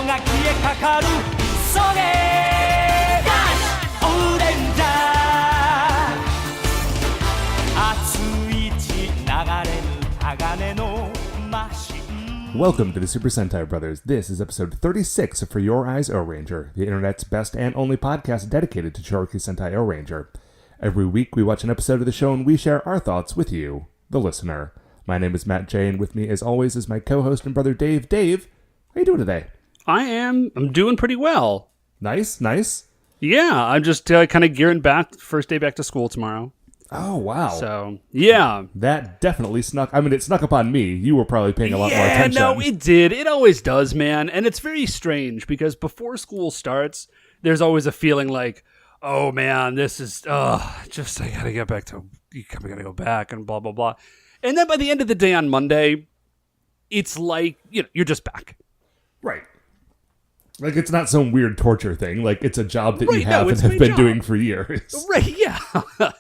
が消えかかるそれがオレンジャー熱い血流れる鋼のマシン Welcome to the Super Sentai Brothers. This is episode 36 of For Your Eyes Ohranger, the internet's best and only podcast dedicated to Chouriki Sentai Ohranger. Every week we watch an episode of the show and we share our thoughts with you, the listener. My name is Matt J, and with me as always is my co-host and brother Dave. Dave, how you doing today? I'm doing pretty well. Nice. Yeah, I'm just kind of gearing back, first day back to school tomorrow. Oh, wow. So, yeah. That definitely snuck, it snuck up on me. You were probably paying a lot more attention. Yeah, no, it did. It always does, man. And it's very strange because before school starts, there's always a feeling like, oh man, this is, I gotta get back to, I gotta go back and blah, blah, blah. And then by the end of the day on Monday, it's like, you're just back. Right. Like, it's not some weird torture thing. Like, it's a job that you have no, and have been doing for years. Right, yeah.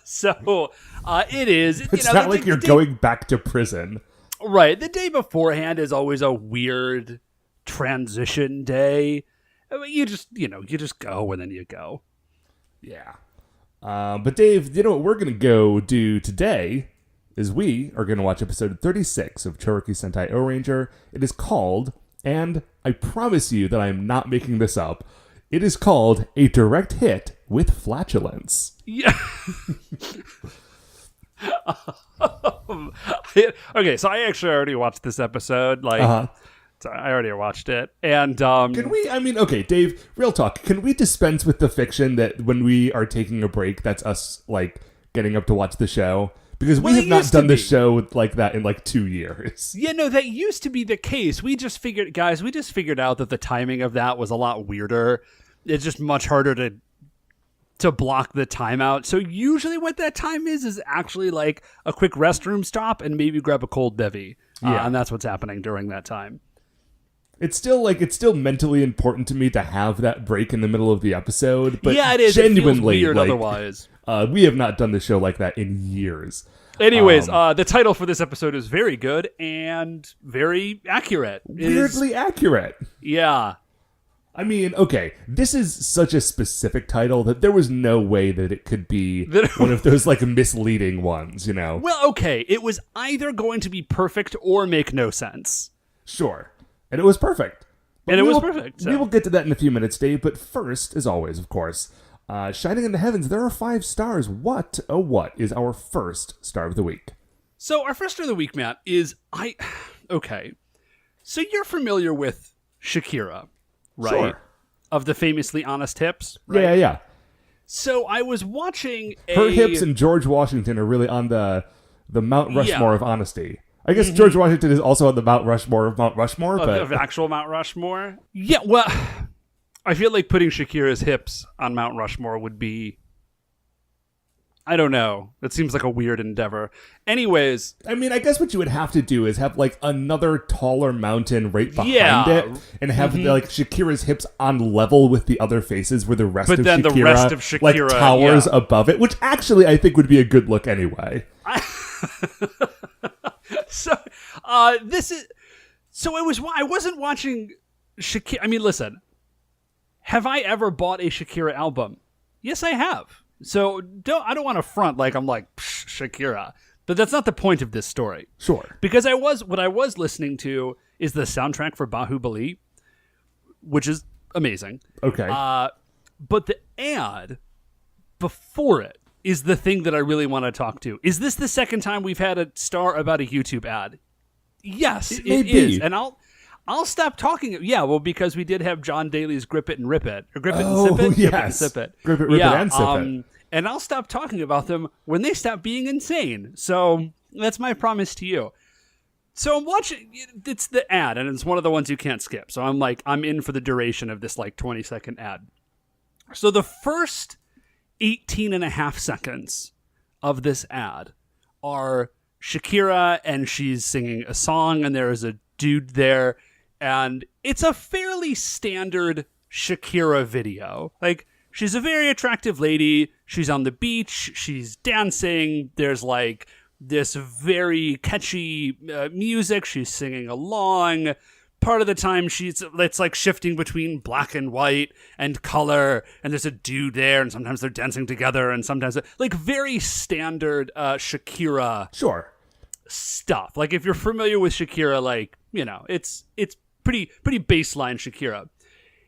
So, it is. It's not like you're going back to prison. Right. The day beforehand is always a weird transition day. I mean, you just go and then you go. Yeah. But Dave, what we're going to go do today is we are going to watch episode 36 of Chouriki Sentai Ohranger. It is called, and I promise you that I'm not making this up, it is called A Direct Hit with Flatulence. Yeah. Okay, so I actually already watched this episode. So I already watched it. And can we, okay, Dave, real talk, can we dispense with the fiction that when we are taking a break, that's us, getting up to watch the show? Because we have not done the show like that in 2 years. Yeah, no, that used to be the case. We just figured out that the timing of that was a lot weirder. It's just much harder to block the time out. So usually what that time is actually a quick restroom stop and maybe grab a cold bevy. Yeah. And that's what's happening during that time. It's still mentally important to me to have that break in the middle of the episode. But yeah, it is. Genuinely, it feels weird otherwise. We have not done the show like that in years. Anyways, the title for this episode is very good and very accurate. Weirdly accurate. Yeah. Okay, this is such a specific title that there was no way that it could be one of those misleading ones, Well, okay, it was either going to be perfect or make no sense. Sure. And it was perfect. But it was perfect. We will get to that in a few minutes, Dave, but first, as always, of course, shining in the heavens, there are 5 stars. What is our first star of the week? So our first star of the week, Matt, is okay. So you're familiar with Shakira, right? Sure. Of the famously honest hips, right? Yeah. So I was watching her hips and George Washington are really on the Mount Rushmore of honesty. I guess George Washington is also on the Mount Rushmore of Mount Rushmore, but of actual Mount Rushmore. Yeah, well, I feel like putting Shakira's hips on Mount Rushmore would be, I don't know. It seems like a weird endeavor. Anyways. I guess what you would have to do is have, another taller mountain right behind it, and have, Shakira's hips on level with the other faces where the rest of Shakira towers above it, which actually I think would be a good look anyway. So, I wasn't watching Shakira. Listen. Have I ever bought a Shakira album? Yes, I have. So I don't want to front like I'm Shakira, but that's not the point of this story. Sure. Because what I was listening to is the soundtrack for Bahubali, which is amazing. Okay. But the ad before it is the thing that I really want to talk to. Is this the second time we've had a star about a YouTube ad? Yes, it is. And I'll stop talking. Yeah, well, because we did have John Daly's Grip It and Rip It. Or Grip It and Sip It? Yes. Grip It and Sip It. Grip It, Rip It, and Sip It. And I'll stop talking about them when they stop being insane. So that's my promise to you. So I'm watching, it's the ad, and it's one of the ones you can't skip. So I'm in for the duration of this 20-second ad. So the first 18 and a half seconds of this ad are Shakira, and she's singing a song, and there is a dude there, and it's a fairly standard Shakira video. She's a very attractive lady, she's on the beach, she's dancing, there's this very catchy music, she's singing along, part of the time it's like shifting between black and white and color, and there's a dude there, and sometimes they're dancing together, and sometimes like very standard Shakira stuff. Like if you're familiar with Shakira, like, you know, it's pretty baseline Shakira.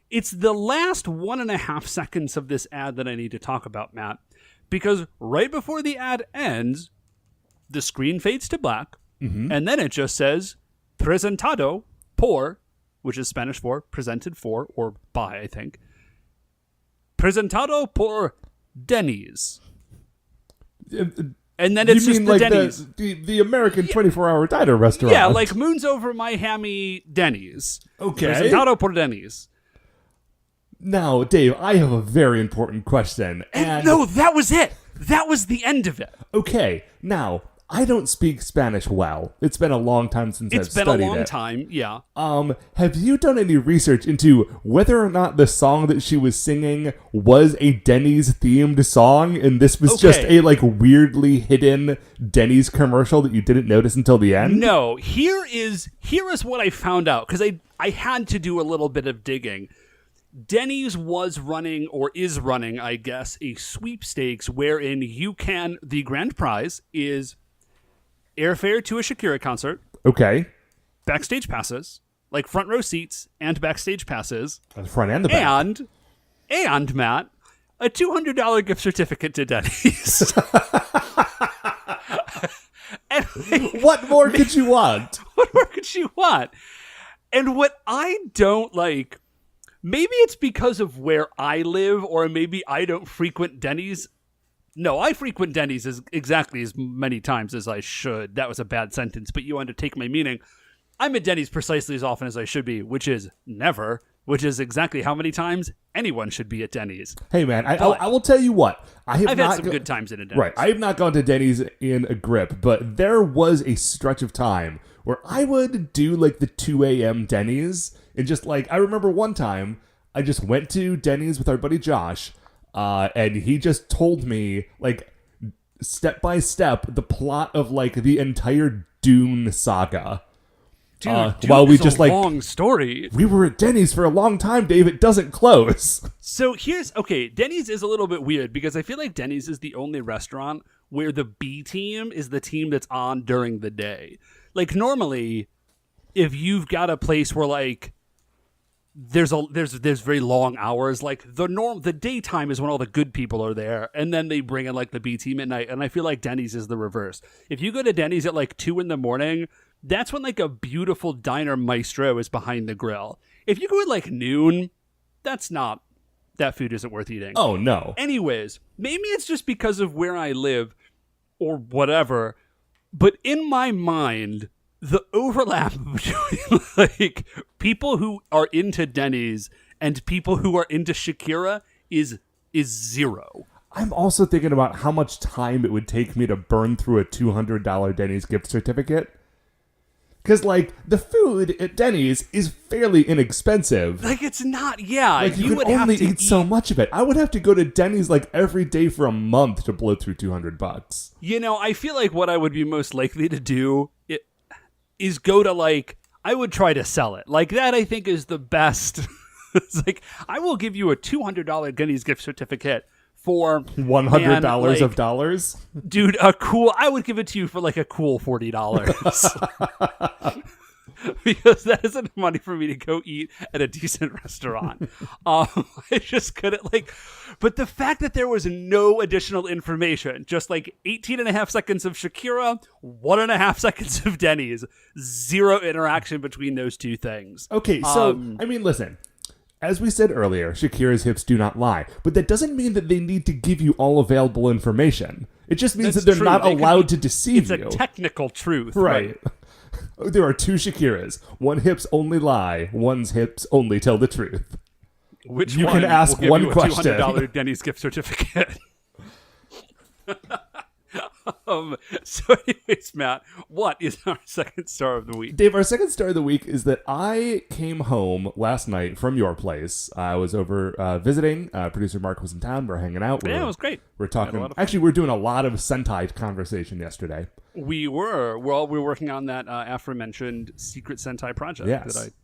It's the last 1.5 seconds of this ad that I need to talk about, Matt, because right before the ad ends, the screen fades to black, and then it just says presentado por, which is Spanish for presented for, or by, I think. Presentado por Denny's. And then it's just the Denny's. The American 24-hour diner restaurant. Yeah, like Moons Over My Hammy Denny's. Okay. Presentado por Denny's. Now, Dave, I have a very important question. And no, that was it. That was the end of it. Okay, now, I don't speak Spanish well. It's been a long time since I've studied it. It's been a long time, yeah. Have you done any research into whether or not the song that she was singing was a Denny's themed song, and this was just a like weirdly hidden Denny's commercial that you didn't notice until the end? No, here is what I found out, because I had to do a little bit of digging. Denny's was running, or is running, I guess, a sweepstakes wherein the grand prize is airfare to a Shakira concert. Okay. Backstage passes, like front row seats and backstage passes. The front and the back. And Matt, a $200 gift certificate to Denny's. And what more could you want? What more could you want? And what I don't like, maybe it's because of where I live, or maybe I don't frequent Denny's. No, I frequent Denny's exactly as many times as I should. That was a bad sentence, but you undertake my meaning. I'm at Denny's precisely as often as I should be, which is never, which is exactly how many times anyone should be at Denny's. Hey, man, I will tell you what. I've had some good times in a Denny's. Right, I have not gone to Denny's in a grip, but there was a stretch of time where I would do like the 2 a.m. Denny's, and just like, I remember one time, I just went to Denny's with our buddy Josh, and he just told me, like, step by step, the plot of, like, the entire Dune saga. Dude, while we is just a like long story. We were at Denny's for a long time, Dave. It doesn't close. So Denny's is a little bit weird because I feel like Denny's is the only restaurant where the B team is the team that's on during the day. Like, normally, if you've got a place where, like, there's very long hours, like the daytime is when all the good people are there, and then they bring in like the B team at night. And I feel like Denny's is the reverse. If you go to Denny's at like 2 a.m, that's when like a beautiful diner maestro is behind the grill. If you go at like noon, that food isn't worth eating. Oh no. Anyways, maybe it's just because of where I live or whatever, but in my mind, the overlap between like people who are into Denny's and people who are into Shakira is zero. I'm also thinking about how much time it would take me to burn through a $200 Denny's gift certificate. Because, like, the food at Denny's is fairly inexpensive. Like, it's not, yeah. Like, you would only eat so much of it. I would have to go to Denny's, like, every day for a month to blow through $200. You know, I feel like what I would be most likely to do is go to, like, I would try to sell it. Like, that I think is the best. It's like, I will give you a $200 Denny's gift certificate for $100 of dollars? Dude, I would give it to you for like a cool $40. Because that isn't money for me to go eat at a decent restaurant. I just couldn't but the fact that there was no additional information, just like 18.5 seconds of Shakira, 1.5 seconds of Denny's, zero interaction between those two things. Okay, so, I mean, listen. As we said earlier, Shakira's hips do not lie, but that doesn't mean that they need to give you all available information. It just means that they're not allowed to deceive you. It's a technical truth. Right. There are two Shakiras. One hips only lie, one's hips only tell the truth. Which you one can ask will give one you a question. $200 Denny's gift certificate. So anyways, Matt, what is our second star of the week? Dave, our second star of the week is that I came home last night from your place. I was over visiting. Producer Mark was in town. We're hanging out. Yeah, it was great. We're talking. Actually, we were doing a lot of Sentai conversation yesterday. We were. Well, we were working on that aforementioned Secret Sentai project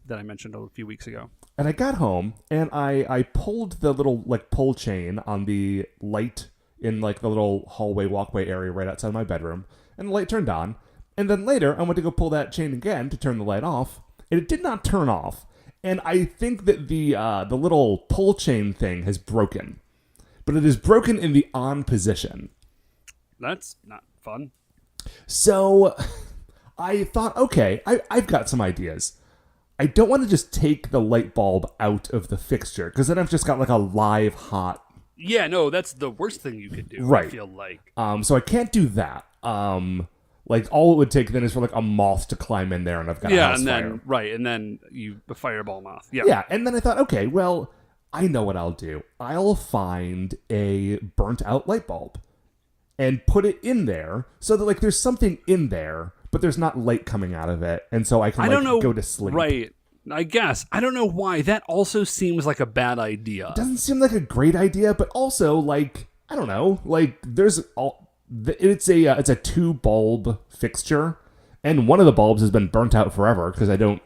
that I mentioned a few weeks ago. And I got home, and I pulled the little pull chain on the light in the little hallway walkway area right outside my bedroom, and the light turned on. And then later, I went to go pull that chain again to turn the light off, and it did not turn off. And I think that the little pull chain thing has broken, but it is broken in the on position. That's not fun. So I thought, okay, I've got some ideas. I don't want to just take the light bulb out of the fixture, because then I've just got a live hot. Yeah, no, that's the worst thing you could do, right. I feel like. So I can't do that. All it would take then is for a moth to climb in there, and I've got a house fire. And then the fireball moth. Yeah. Yeah, and then I thought, okay, well, I know what I'll do. I'll find a burnt out light bulb and put it in there so that there's something in there, but there's not light coming out of it, and so I can go to sleep. Right. I guess. I don't know why. That also seems like a bad idea. It doesn't seem like a great idea, but also I don't know. It's a 2-bulb fixture, and one of the bulbs has been burnt out forever because I don't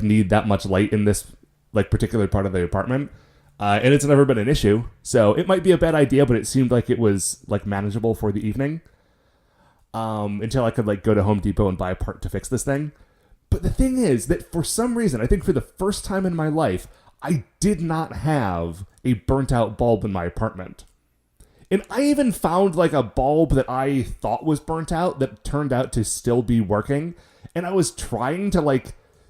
need that much light in this particular part of the apartment. And it's never been an issue, so it might be a bad idea, but it seemed like it was manageable for the evening. Until I could go to Home Depot and buy a part to fix this thing. But the thing is that for some reason, I think for the first time in my life, I did not have a burnt out bulb in my apartment. And I even found a bulb that I thought was burnt out that turned out to still be working. And I was trying to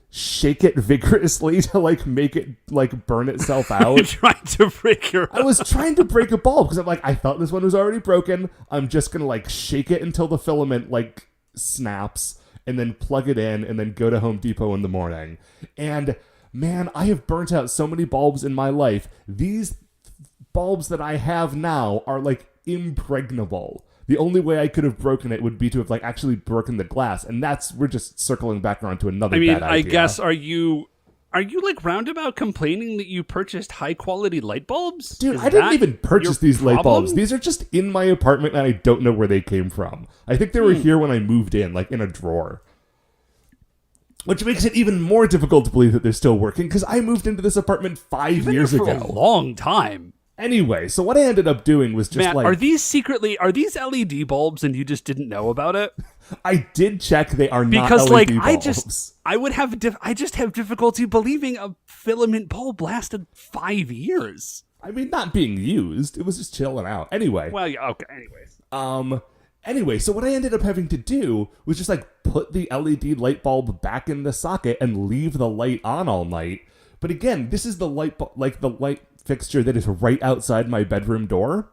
shake it vigorously to make it burn itself out. You're trying to break I was trying to break a bulb because I thought this one was already broken. I'm just gonna shake it until the filament snaps, and then plug it in, and then go to Home Depot in the morning. And man, I have burnt out so many bulbs in my life. These bulbs that I have now are impregnable. The only way I could have broken it would be to have actually broken the glass, and we're just circling back around to another bad idea. I guess are you roundabout complaining that you purchased high quality light bulbs? Dude, I didn't even purchase these light bulbs. These are just in my apartment, and I don't know where they came from. I think they were here when I moved in, in a drawer. Which makes it even more difficult to believe that they're still working, because I moved into this apartment 5 years ago. For a long time. Anyway, so what I ended up doing was just Matt, are these LED bulbs and you just didn't know about it? I did check they are not because LED bulbs. I just have difficulty believing a filament bulb lasted 5 years. I mean, not being used. It was just chilling out. Anyway. Well, yeah, okay, anyways. Anyway, so what I ended up having to do was just put the LED light bulb back in the socket and leave the light on all night. But again, this is the light the light fixture that is right outside my bedroom door.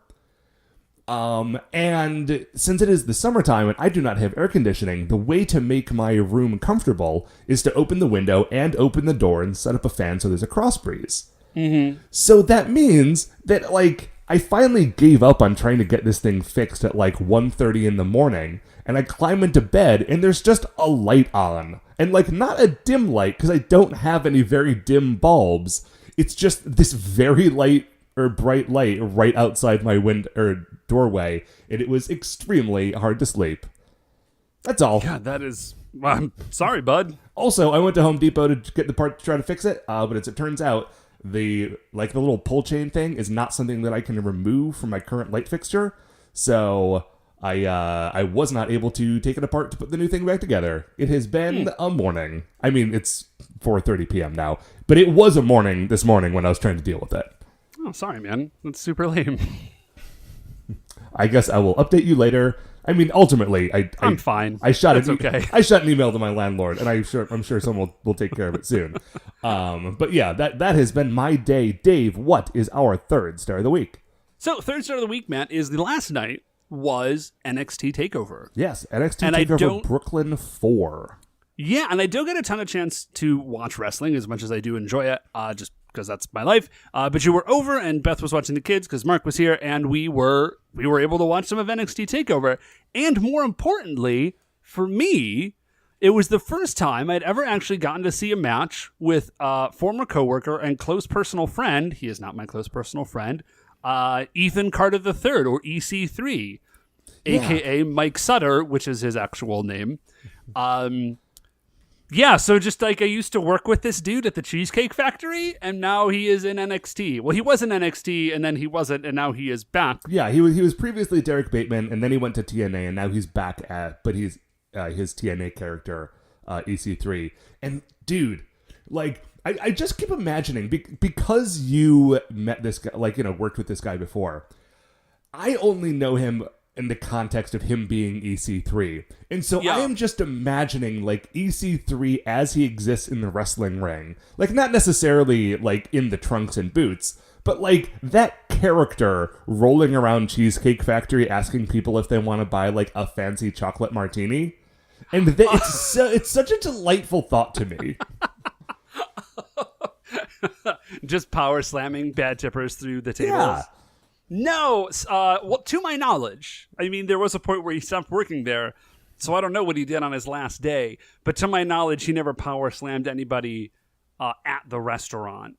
And since it is the summertime and I do not have air conditioning, the way to make my room comfortable is to open the window and open the door and set up a fan so there's a cross breeze. Mm-hmm. So that means that I finally gave up on trying to get this thing fixed at 1:30 in the morning, and I climb into bed and there's just a light on. And not a dim light, because I don't have any very dim bulbs. It's just this very bright light right outside my doorway, and it was extremely hard to sleep. That's all. God, that is... Well, I'm sorry, bud. Also, I went to Home Depot to get the part to try to fix it, but as it turns out, the little pull chain thing is not something that I can remove from my current light fixture, so I was not able to take it apart to put the new thing back together. It has been a morning. I mean, it's 4:30 p.m. now, but it was a morning this morning when I was trying to deal with it. Oh, sorry, man. That's super lame. I guess I will update you later. I mean, ultimately, I'm fine. I shot okay. I shot an email to my landlord, and I'm sure someone will take care of it soon. But yeah, that has been my day. Dave, what is our third star of the week? So, third star of the week, Matt, is the last night was NXT TakeOver. Yes, NXT TakeOver Brooklyn 4. Yeah, and I don't get a ton of chance to watch wrestling as much as I do enjoy it, just because that's my life. But you were over, and Beth was watching the kids because Mark was here, and we were able to watch some of NXT TakeOver. And more importantly, for me, it was the first time I'd ever actually gotten to see a match with a former coworker and close personal friend. He is not my close personal friend. Ethan Carter III, or EC3, aka Mike Sutter, which is his actual name. So just like I used to work with this dude at the Cheesecake Factory, and now he is in NXT. Well, he was in NXT, and then he wasn't, and now he is back. Yeah, he was previously Derek Bateman, and then he went to TNA, and now he's back but he's his TNA character, EC3. And dude, like, I just keep imagining, because you met this guy, like, worked with this guy before, I only know him in the context of him being EC3. And so I am just imagining, like, EC3 as he exists in the wrestling ring. Like, not necessarily, like, in the trunks and boots, but, like, that character rolling around Cheesecake Factory asking people if they want to buy, like, a fancy chocolate martini. And it's such a delightful thought to me. Just power slamming bad tippers through the tables. Yeah. No, well, to my knowledge, I mean, there was a point where he stopped working there, so I don't know what he did on his last day. But to my knowledge, he never power slammed anybody at the restaurant.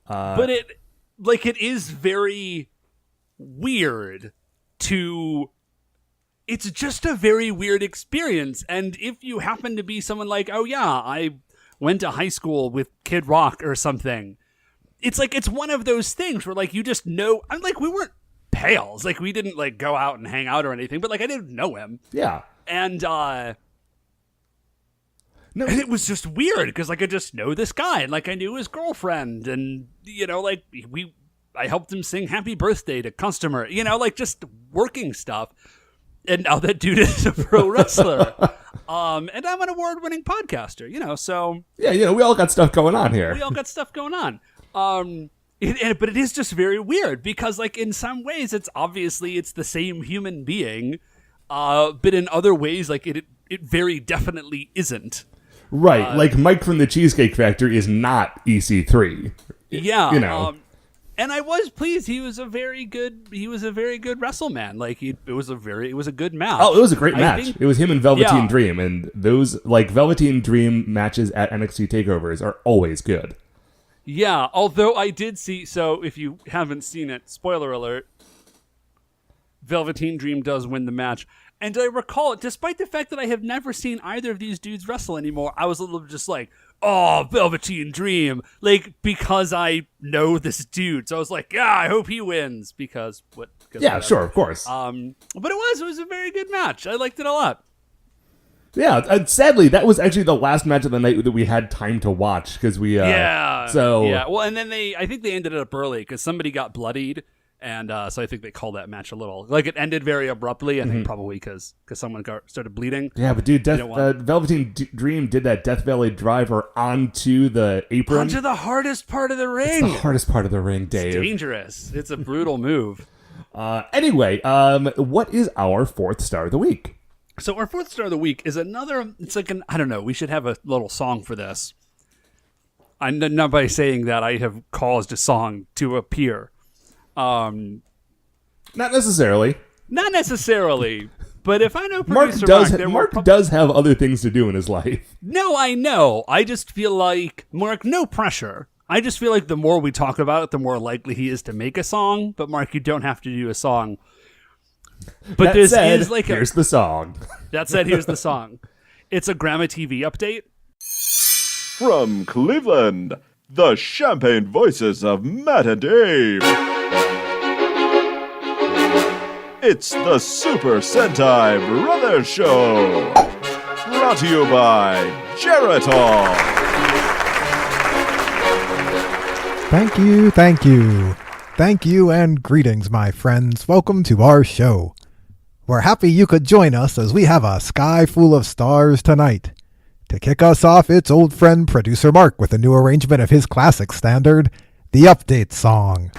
But it is very weird to. It's just a very weird experience. And if you happen to be someone like, oh yeah, I went to high school with Kid Rock or something, it's like, it's one of those things where, like, you just know, I'm like, we weren't pals. Like, we didn't, like, go out and hang out or anything, but, like, I didn't know him. Yeah. And it was just weird because, like, I just know this guy, and, like, I knew his girlfriend, and, like, I helped him sing Happy Birthday to customer, like, just working stuff. And now that dude is a pro wrestler. And I'm an award-winning podcaster, so... Yeah, we all got stuff going on here. But it is just very weird because, like, in some ways, it's the same human being, but in other ways, like, it very definitely isn't. Right, like Mike from the Cheesecake Factory is not EC3. Yeah, and I was pleased. He was a very good WrestleMan. Like, it was a good match. Oh, it was a great match. It was him and Velveteen Dream, and those, like, Velveteen Dream matches at NXT takeovers are always good. Yeah, although I did see, so if you haven't seen it, spoiler alert, Velveteen Dream does win the match. And I recall, despite the fact that I have never seen either of these dudes wrestle anymore, I was a little just like, oh, Velveteen Dream, like, because I know this dude. So I was like, yeah, I hope he wins, because what? Yeah, sure, of course. But it was a very good match. I liked it a lot. Yeah, sadly, that was actually the last match of the night that we had time to watch, because we, well, and then I think they ended it up early, because somebody got bloodied, and so I think they called that match a little, like, it ended very abruptly, I think probably because someone started bleeding. Yeah, but dude, Velveteen Dream did that Death Valley driver onto the apron. Onto the hardest part of the ring. It's the hardest part of the ring, Dave. It's dangerous. It's a brutal move. Anyway, what is our fourth star of the week? So our fourth star of the week is another, it's like I don't know, we should have a little song for this. I'm not by saying that I have caused a song to appear. Not necessarily. But if I know producer Mark does have other things to do in his life. No, I know. I just feel like, Mark, no pressure. I just feel like the more we talk about it, the more likely he is to make a song. But Mark, you don't have to do a song. But here's the song. That said, here's the song. It's a Grandma TV update. From Cleveland, the champagne voices of Matt and Dave. It's the Super Sentai Brothers Show. Brought to you by Geritol. Thank you. Thank you and greetings, my friends. Welcome to our show. We're happy you could join us as we have a sky full of stars tonight. To kick us off, it's old friend producer Mark with a new arrangement of his classic standard, the Update Song.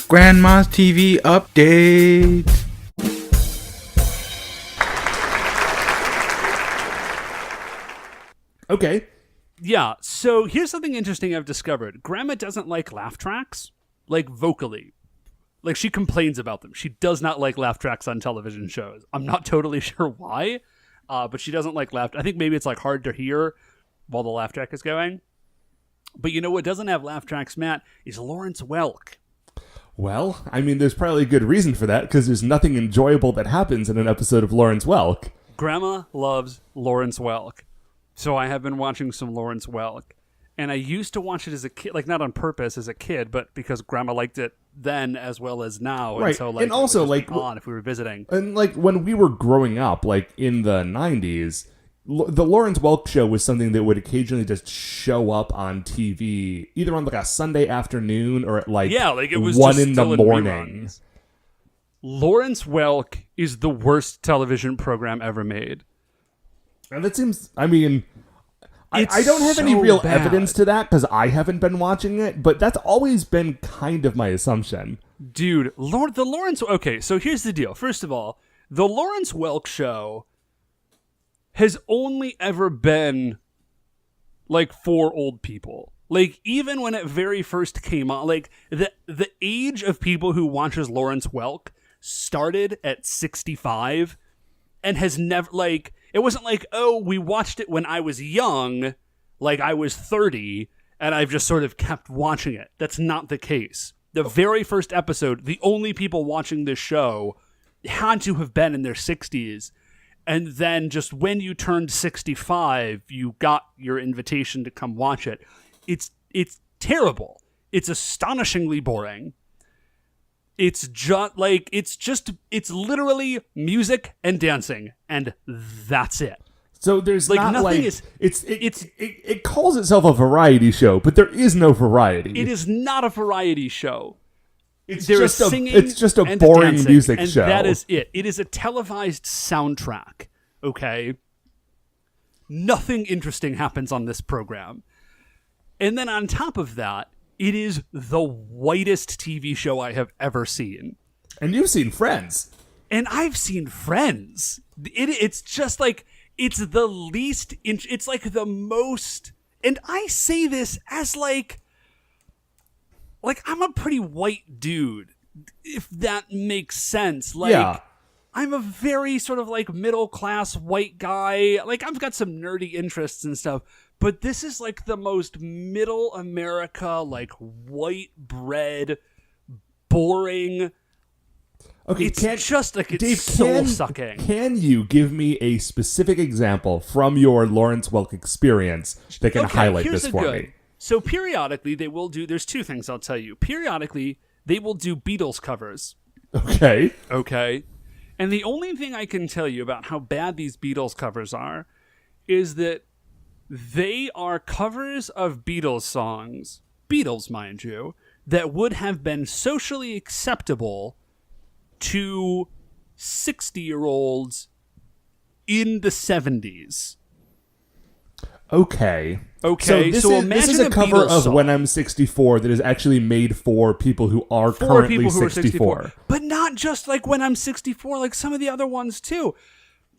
Grandma's TV update. Okay. Yeah, so here's something interesting I've discovered. Grandma doesn't like laugh tracks, like vocally. Like, she complains about them. She does not like laugh tracks on television shows. I'm not totally sure why, but she doesn't like laugh. I think maybe it's like hard to hear while the laugh track is going. But you know what doesn't have laugh tracks, Matt, is Lawrence Welk. Well, I mean, there's probably a good reason for that, because there's nothing enjoyable that happens in an episode of Lawrence Welk. Grandma loves Lawrence Welk. So I have been watching some Lawrence Welk. And I used to watch it as a kid, like not on purpose as a kid, but because Grandma liked it then as well as now. Right. And so, like, and also, it would just like, be on if we were visiting. And, like, when we were growing up, like, in the 90s, the Lawrence Welk show was something that would occasionally just show up on TV, either on, like, a Sunday afternoon or at, like, it was 1 just in the still in morning. reruns. Lawrence Welk is the worst television program ever made. And it seems, I mean... I don't have any so real bad. evidence to that because I haven't been watching it, but that's always been kind of my assumption. Dude, the Lawrence... Okay, so here's the deal. First of all, the Lawrence Welk show has only ever been, like, for old people. Like, even when it very first came on, like, the age of people who watches Lawrence Welk started at 65 and has never, like... It wasn't like, oh, we watched it when I was young, like I was 30, and I've just sort of kept watching it. That's not the case. The very first episode, the only people watching this show had to have been in their 60s. And then just when you turned 65, you got your invitation to come watch it. It's terrible. It's astonishingly boring. It's literally music and dancing, and that's it. So there's Like, not nothing like is- it calls itself a variety show, but there is no variety. It is not a variety show. It's There is just a singing it's just a and boring dancing, music and show. that is it. It is a televised soundtrack, okay? Nothing interesting happens on this program. And then on top of that, it is the whitest TV show I have ever seen. And you've seen Friends. And I've seen Friends. It's just like, it's the least, it's like the most, and I say this as like I'm a pretty white dude, if that makes sense. Like, Yeah. I'm a very sort of like middle class white guy. Like, I've got some nerdy interests and stuff, but this is like the most middle America, like white bread, boring. Okay, It's just like, it's Dave, soul-sucking. Can you give me a specific example from your Lawrence Welk experience that can highlight here's this a for good. me? So periodically they will do, there's two things I'll tell you. Periodically they will do Beatles covers. Okay. Okay. And the only thing I can tell you about how bad these Beatles covers are is that they are covers of Beatles songs, Beatles, mind you, that would have been socially acceptable to 60-year-olds in the 70s. Okay. Okay, So so this imagine is a a cover Beatles of song. When I'm 64 that is actually made for people who are For currently people who 64. are 64. But not just like When I'm 64, like some of the other ones too.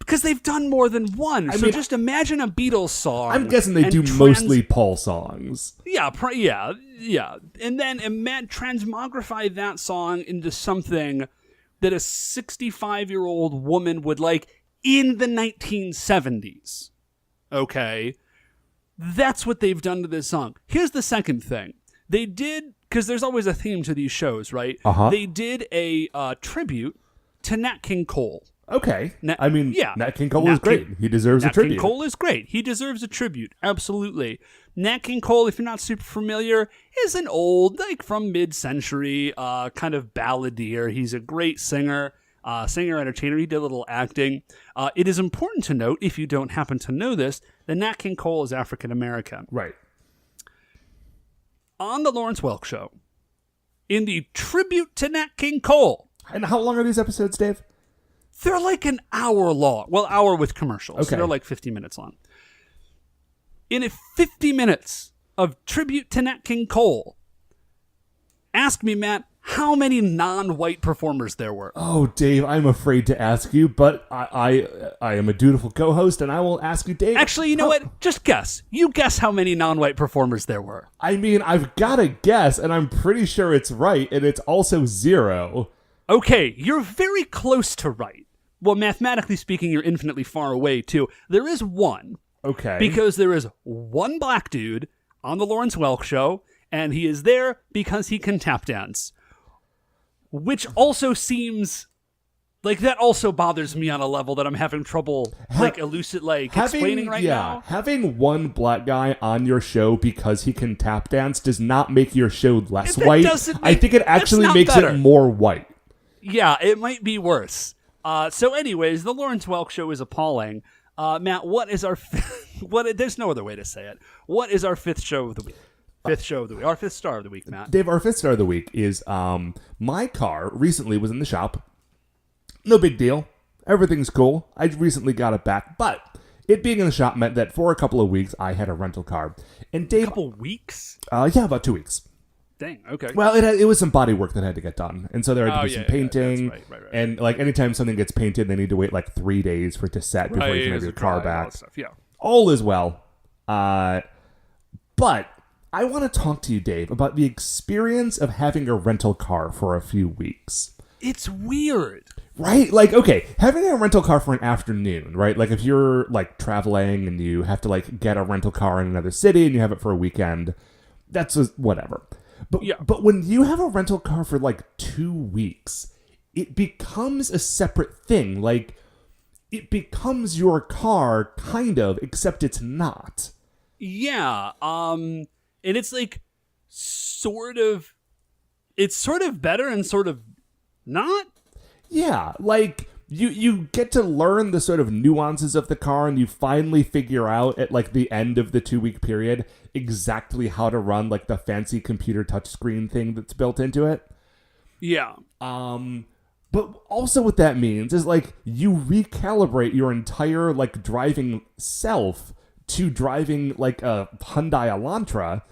Because they've done more than one. So mean, just imagine a Beatles song. I'm guessing they and do mostly Paul songs. Yeah, yeah. And then transmogrify that song into something that a 65-year-old woman would like in the 1970s. Okay? That's what they've done to this song. Here's the second thing. They did, because there's always a theme to these shows, right? Uh-huh. They did a tribute to Nat King Cole. Okay. Nat King Cole is great. He deserves a Nat tribute. King Cole is great. He deserves a tribute. Absolutely. Nat King Cole, if you're not super familiar, is an old, like from mid-century, kind of balladeer. He's a great singer, entertainer. He did a little acting. It is important to note, if you don't happen to know this, that Nat King Cole is African American. Right. On the Lawrence Welk Show, in the tribute to Nat King Cole, And how long are these episodes, Dave? they're like an hour long. Well, hour with commercials. Okay. So they're like 50 minutes long. In a 50 minutes of tribute to Nat King Cole, ask me, Matt, how many non-white performers there were. Oh, Dave, I'm afraid to ask you, but I am a dutiful co-host, and I will ask you, Dave. Actually, you know what? Just guess. You guess how many non-white performers there were. I mean, I've got to guess, and I'm pretty sure it's right, and it's also 0. Okay, you're very close to right. Well, mathematically speaking, you're infinitely far away, too. There is 1. Okay. Because there is 1 black dude on the Lawrence Welk show, and he is there because he can tap dance. Which also seems like that also bothers me on a level that I'm having trouble explaining right now. Having 1 black guy on your show because he can tap dance does not make your show less white. I think it actually makes it more white. Yeah, it might be worse. So anyways, the Lawrence Welk show is appalling. Matt, what is our there's no other way to say it. What is our 5th show of the week? Our 5th star of the week, Matt. Dave, our 5th star of the week is my car recently was in the shop. No big deal. Everything's cool. I recently got it back, but it being in the shop meant that for a couple of weeks I had a rental car. And Dave, a couple weeks? Yeah, about 2 weeks. Dang, okay. Well, it was some body work that had to get done. And so there had to be some painting. Right. And like anytime something gets painted, they need to wait like 3 days for it to set before you can have your car back. All is well. But I want to talk to you, Dave, about the experience of having a rental car for a few weeks. It's weird. Right? Like, okay, having a rental car for an afternoon, right? Like, if you're, like, traveling and you have to, like, get a rental car in another city and you have it for a weekend, that's just whatever. But when you have a rental car for, like, 2 weeks, it becomes a separate thing. Like, it becomes your car, kind of, except it's not. Yeah, and it's like it's sort of better and sort of not. Yeah, like you get to learn the sort of nuances of the car, and you finally figure out at like the end of the 2-week period exactly how to run like the fancy computer touchscreen thing that's built into it. Yeah. But also what that means is like you recalibrate your entire like driving self to driving like a Hyundai Elantra,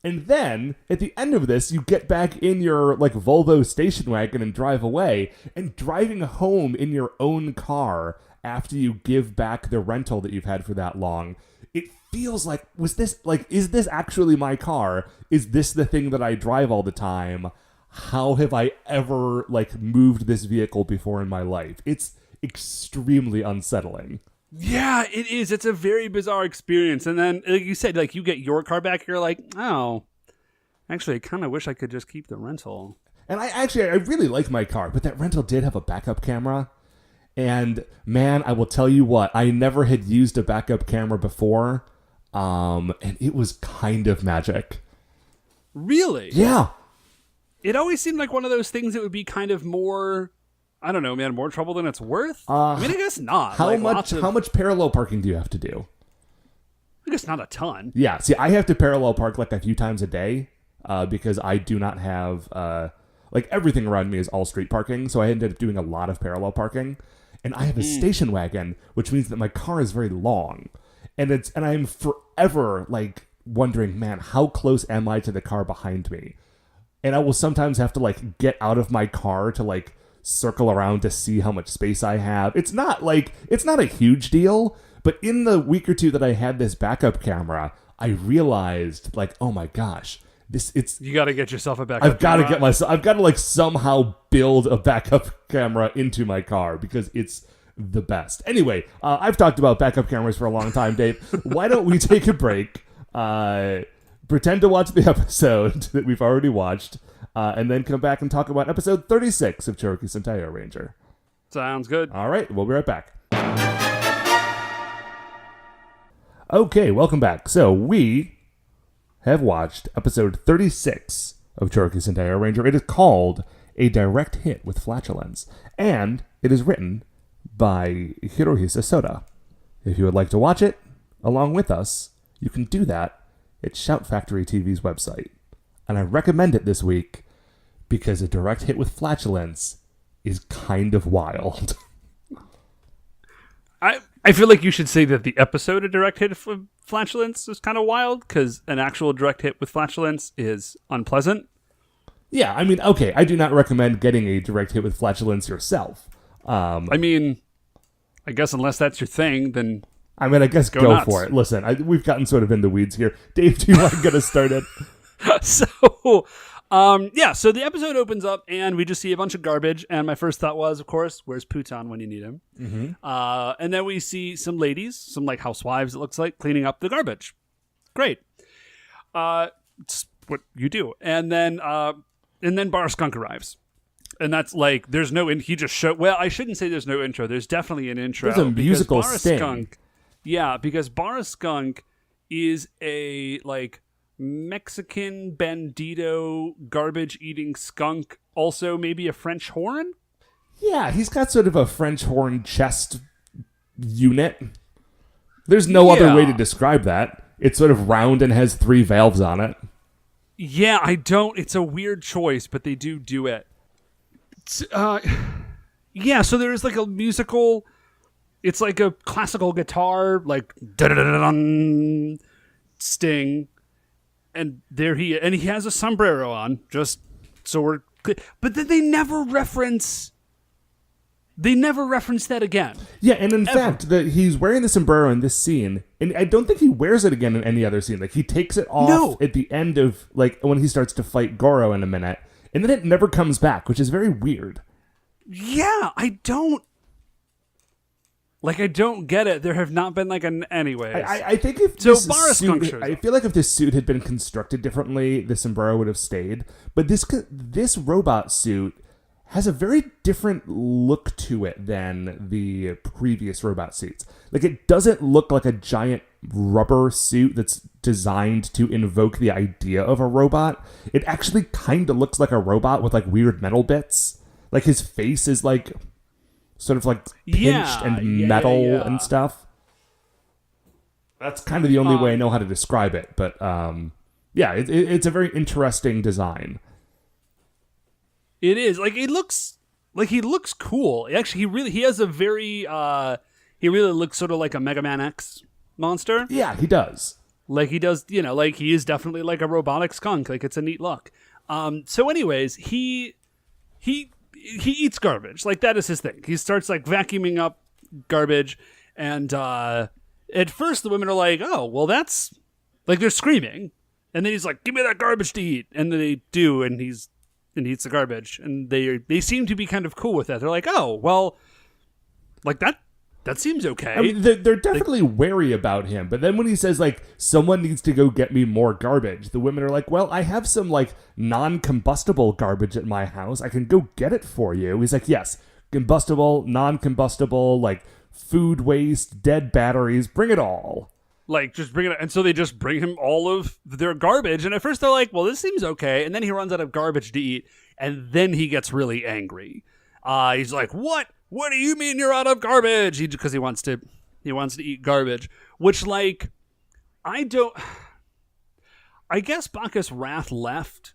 and then at the end of this you get back in your like Volvo station wagon and drive away, and driving home in your own car after you give back the rental that you've had for that long, it feels like, is this actually my car? Is this the thing that I drive all the time? How have I ever like moved this vehicle before in my life? It's extremely unsettling. Yeah, it is. It's a very bizarre experience. And then, like you said, like you get your car back, you're like, oh, actually, I kind of wish I could just keep the rental. And I really like my car, but that rental did have a backup camera. And man, I will tell you what, I never had used a backup camera before. And it was kind of magic. Really? Yeah. It always seemed like one of those things that would be kind of more, I don't know, man, more trouble than it's worth. I mean, I guess not. How much parallel parking do you have to do? I guess not a ton. Yeah, see, I have to parallel park like a few times a day because I do not have, like everything around me is all street parking, so I ended up doing a lot of parallel parking. And I have a station wagon, which means that my car is very long. And I'm forever like wondering, man, how close am I to the car behind me? And I will sometimes have to like get out of my car to like circle around to see how much space I have. It's not a huge deal, but in the week or two that I had this backup camera, I realized like, oh my gosh, you got to get yourself a backup camera. I've got to like somehow build a backup camera into my car because it's the best. Anyway, I've talked about backup cameras for a long time, Dave. Why don't we take a break? Pretend to watch the episode that we've already watched, and then come back and talk about episode 36 of Chouriki Sentai Ohranger. Sounds good. All right, we'll be right back. Okay, welcome back. So we have watched episode 36 of Chouriki Sentai Ohranger. It is called A Direct Hit with Flatulence, and it is written by Hirohisa Soda. If you would like to watch it along with us, you can do that at Shout Factory TV's website. And I recommend it this week because A Direct Hit with Flatulence is kind of wild. I feel like you should say that the episode A Direct Hit with Flatulence is kind of wild because an actual direct hit with flatulence is unpleasant. Yeah, I mean, okay, I do not recommend getting a direct hit with flatulence yourself. I mean, I guess unless that's your thing, then... I mean, I guess go nuts. for it. Listen, we've gotten sort of in the weeds here. Dave, do you want to get us started? So the episode opens up, and we just see a bunch of garbage, and my first thought was, of course, where's Puton when you need him? Mm-hmm. And then we see some ladies, some like housewives, it looks like, cleaning up the garbage. Great. It's what you do. And then Bar Skunk arrives. And that's like, there's no, he just showed, well, I shouldn't say there's no intro. There's definitely an intro. There's a musical sting. Skunk, yeah, because Bar Skunk is a, like, Mexican bandito garbage eating skunk, also maybe a French horn. Yeah, he's got sort of a French horn chest unit. There's no other way to describe that. It's sort of round and has 3 valves on it. Yeah, it's a weird choice, but they do it. Yeah, so there's like a musical, it's like a classical guitar, like da-da-da-da-dun sting. And he has a sombrero on, just so we're clear. But then they never reference that again. Yeah, and in fact, he's wearing the sombrero in this scene, and I don't think he wears it again in any other scene. Like, he takes it off at the end of, like, when he starts to fight Goro in a minute, and then it never comes back, which is very weird. Yeah, I don't get it. There have not been anyways. I think if so this suit, shows I up. feel like if this suit had been constructed differently, the sombrero would have stayed. But this robot suit has a very different look to it than the previous robot suits. Like, it doesn't look like a giant rubber suit that's designed to invoke the idea of a robot. It actually kind of looks like a robot with like weird metal bits. Like, his face is like sort of like pinched and metal and stuff. That's kind of the only way I know how to describe it. But it's a very interesting design. It is. Like, he looks cool. Actually, he has a very he really looks sort of like a Mega Man X monster. Yeah, he does. Like, he does, like, he is definitely like a robotic skunk. Like, it's a neat look. So anyways, he eats garbage. Like, that is his thing. He starts like vacuuming up garbage, and at first the women are like, "Oh, well, that's like," they're screaming, and then he's like, "Give me that garbage to eat," and then they do, and he eats the garbage, and they seem to be kind of cool with that. They're like, "Oh, well, like that seems okay." I mean, they're definitely wary about him, but then when he says, like, someone needs to go get me more garbage, the women are like, well, I have some, like, non-combustible garbage at my house. I can go get it for you. He's like, yes, combustible, non-combustible, like, food waste, dead batteries, bring it all. Like, just bring it, and so they just bring him all of their garbage, and at first they're like, well, this seems okay, and then he runs out of garbage to eat, and then he gets really angry. He's like, what? What do you mean you're out of garbage? Because he wants to eat garbage, which, like, I guess Bacchus Wrath left.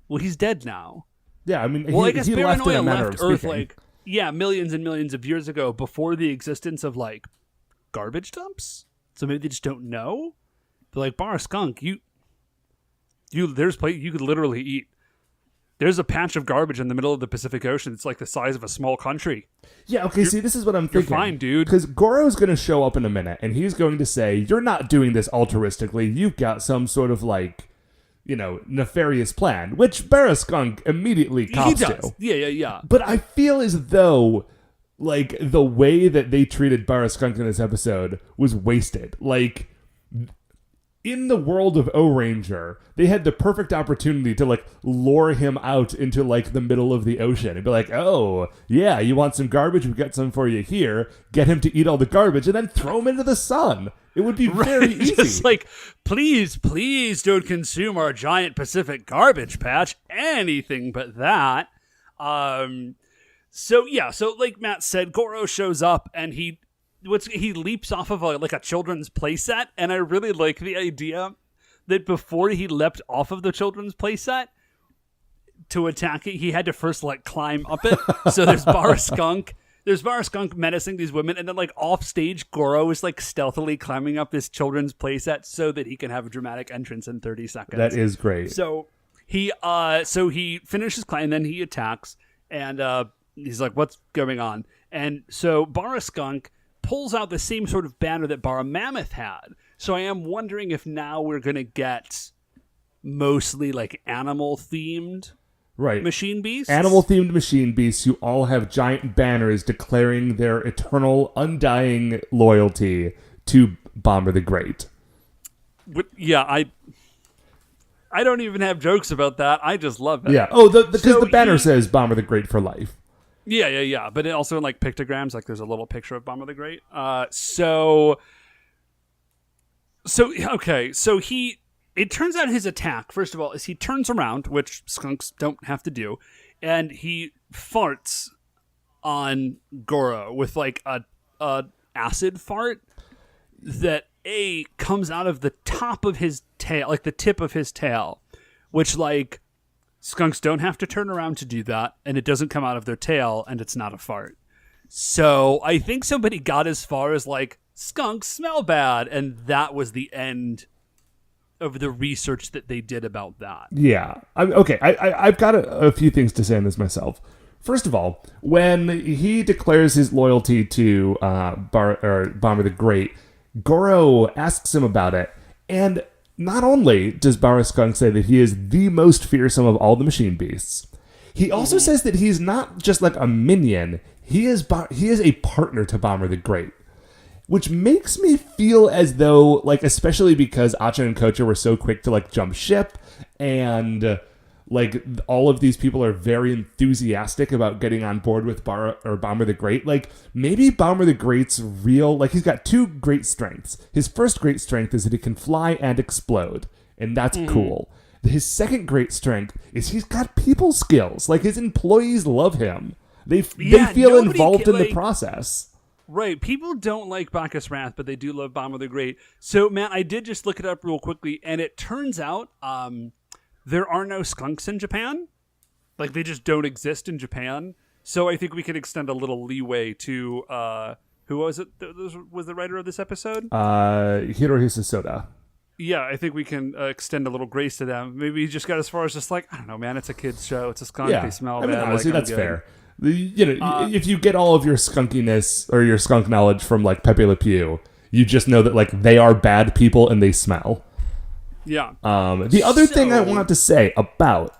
Well, he's dead now. Yeah, I mean, I guess he left in a Paranoia manner left of Earth, speaking. like, millions and millions of years ago, before the existence of, like, garbage dumps. So maybe they just don't know. They're like, Bar Skunk, you could literally eat. There's a patch of garbage in the middle of the Pacific Ocean. It's like the size of a small country. Yeah, okay, see, this is what I'm thinking. You're fine, dude. Because Goro's going to show up in a minute, and he's going to say, you're not doing this altruistically. You've got some sort of, like, nefarious plan, which Baraskunk immediately cops to. Yeah. But I feel as though, like, the way that they treated Baraskunk in this episode was wasted. Like, in the world of Ohranger, they had the perfect opportunity to, like, lure him out into, like, the middle of the ocean and be like, oh, yeah, you want some garbage? We've got some for you here. Get him to eat all the garbage and then throw him into the sun. It would be very easy. Just like, please don't consume our giant Pacific garbage patch. Anything but that. So like Matt said, Goro shows up and he leaps off of a children's playset, and I really like the idea that before he leapt off of the children's playset to attack it, he had to first climb up it. So there's Bar Skunk menacing these women, and then off stage, Goro is stealthily climbing up this children's playset so that he can have a dramatic entrance in 30 seconds. That is great. So So he finishes claim, and then he attacks, and he's like, "What's going on?" And so Bara Skunk pulls out the same sort of banner that Bara Mammoth had. So I am wondering if now we're gonna get mostly like animal themed machine beasts. Animal themed machine beasts who all have giant banners declaring their eternal, undying loyalty to Bomber the Great. Yeah, I don't even have jokes about that. I just love it. Yeah. Oh, because the banner says Bomber the Great for life. Yeah. But it also in like pictograms, like there's a little picture of Bomber the Great. So it turns out his attack, first of all, is he turns around, which skunks don't have to do, and he farts on Goro with like a acid fart that comes out of the top of his tail, like the tip of his tail, which like skunks don't have to turn around to do that, and it doesn't come out of their tail, and it's not a fart. So I think somebody got as far as like, skunks smell bad, and that was the end of the research that they did about that. Yeah. I've got a few things to say on this myself. First of all, when he declares his loyalty to Bomber the Great, Goro asks him about it, and not only does Bara Skunk say that he is the most fearsome of all the machine beasts, he also says that he's not just like a minion, he is a partner to Bomber the Great. Which makes me feel as though, like, especially because Acha and Kocha were so quick to, like, jump ship, and, like, all of these people are very enthusiastic about getting on board with Bomber the Great. Like, maybe Bomber the Great's real, like, he's got two great strengths. His first great strength is that he can fly and explode, and that's cool. His second great strength is he's got people skills. Like, his employees love him. They feel involved in the process. Right. People don't like Bacchus Wrath, but they do love Bomber the Great. So, Matt, I did just look it up real quickly, and it turns out there are no skunks in Japan. Like, they just don't exist in Japan. So I think we can extend a little leeway to, who was it that was the writer of this episode? Hirohisa Soda. Yeah, I think we can extend a little grace to them. Maybe he just got as far as just like, I don't know, man, it's a kid's show. It's a skunk. Yeah. They smell I mean, bad. honestly, like, that's fair. If you get all of your skunkiness or your skunk knowledge from like Pepe Le Pew, you just know that like they are bad people and they smell. Yeah. The other thing I want to say about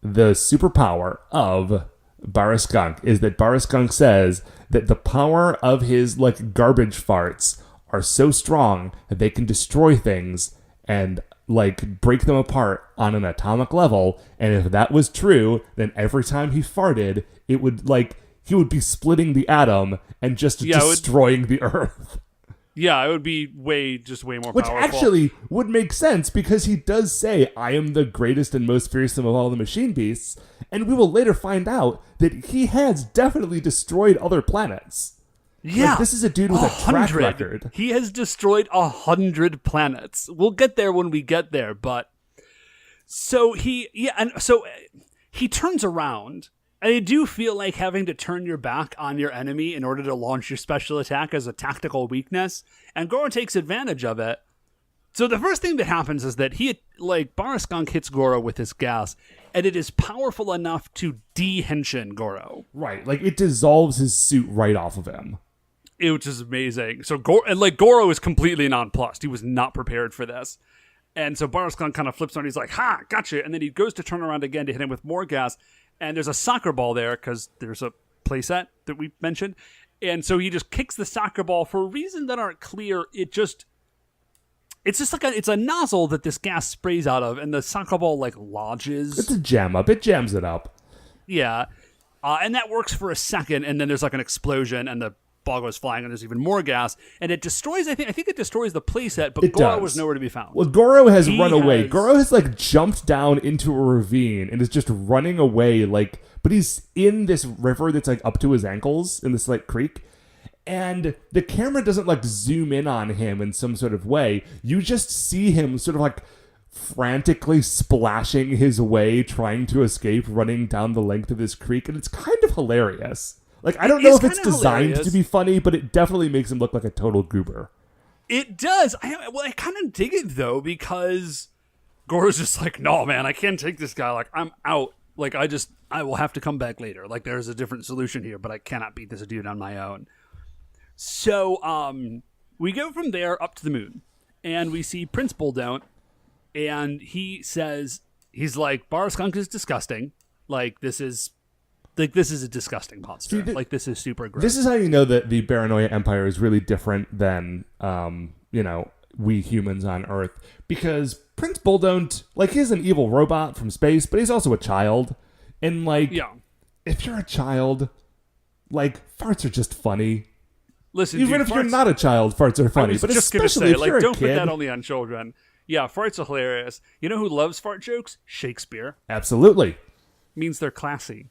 the superpower of Bara Skunk is that Bara Skunk says that the power of his like garbage farts are so strong that they can destroy things and like break them apart on an atomic level, and if that was true, then every time he farted, it would like he would be splitting the atom and just destroying the Earth. Yeah, it would be way more Which powerful. actually would make sense because he does say, I am the greatest and most fearsome of all the machine beasts, and we will later find out that he has definitely destroyed other planets. Yeah. Like, this is a dude with a track record. He has destroyed 100 planets. We'll get there when we get there, but so he turns around. I do feel like having to turn your back on your enemy in order to launch your special attack as a tactical weakness, and Goro takes advantage of it. So the first thing that happens is that Bara Skunk hits Goro with his gas, and it is powerful enough to de-henshin Goro. Right, like it dissolves his suit right off of him. Which is amazing. So Goro is completely nonplussed. He was not prepared for this. And so Bara Skunk kind of flips on. He's like, ha, gotcha. And then he goes to turn around again to hit him with more gas. And there's a soccer ball there because there's a playset that we mentioned. And so he just kicks the soccer ball for reasons that aren't clear. It's just like it's a nozzle that this gas sprays out of, and the soccer ball like lodges. It's a jam up. It jams it up. Yeah. And that works for a second, and then there's like an explosion, and the ball goes flying, and there's even more gas, and it destroys. I think it destroys the playset, but Goro was nowhere to be found. Well, Goro has run away. Goro has like jumped down into a ravine and is just running away. Like, but he's in this river that's like up to his ankles in this like creek, and the camera doesn't like zoom in on him in some sort of way. You just see him sort of like frantically splashing his way, trying to escape, running down the length of this creek, and it's kind of hilarious. Like, I don't know if it's designed to be funny, but it definitely makes him look like a total goober. It does. I kind of dig it, though, because Gore's just like, no, man, I can't take this guy. Like, I'm out. Like, I will have to come back later. Like, there's a different solution here, but I cannot beat this dude on my own. So, we go from there up to the moon, and we see Prince Bulldont, and he says, he's like, Bar Skunk is disgusting. Like, this is a disgusting monster. See, this is super gross. This is how you know that the Baranoia Empire is really different than, we humans on Earth. Because Prince Bulldont, like, he's an evil robot from space, but he's also a child. And, like, if you're a child, like, farts are just funny. Listen, even dude, if you're not a child, farts are funny. But just especially gonna say, if you're don't a put kid, that only on children. Yeah, farts are hilarious. You know who loves fart jokes? Shakespeare. absolutely. Means they're classy.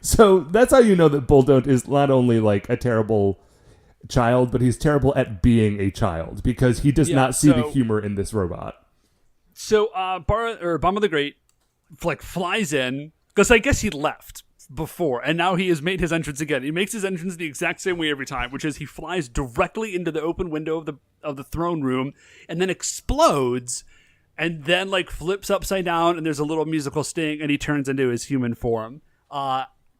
So that's how you know that Bulldont is not only, like, a terrible child, but he's terrible at being a child, because he does not see the humor in this robot. So, Obama the Great, like, flies in, because I guess he left before, and now he has made his entrance again. He makes his entrance the exact same way every time, which is he flies directly into the open window of the throne room, and then explodes, and then, like, flips upside down, and there's a little musical sting, and he turns into his human form.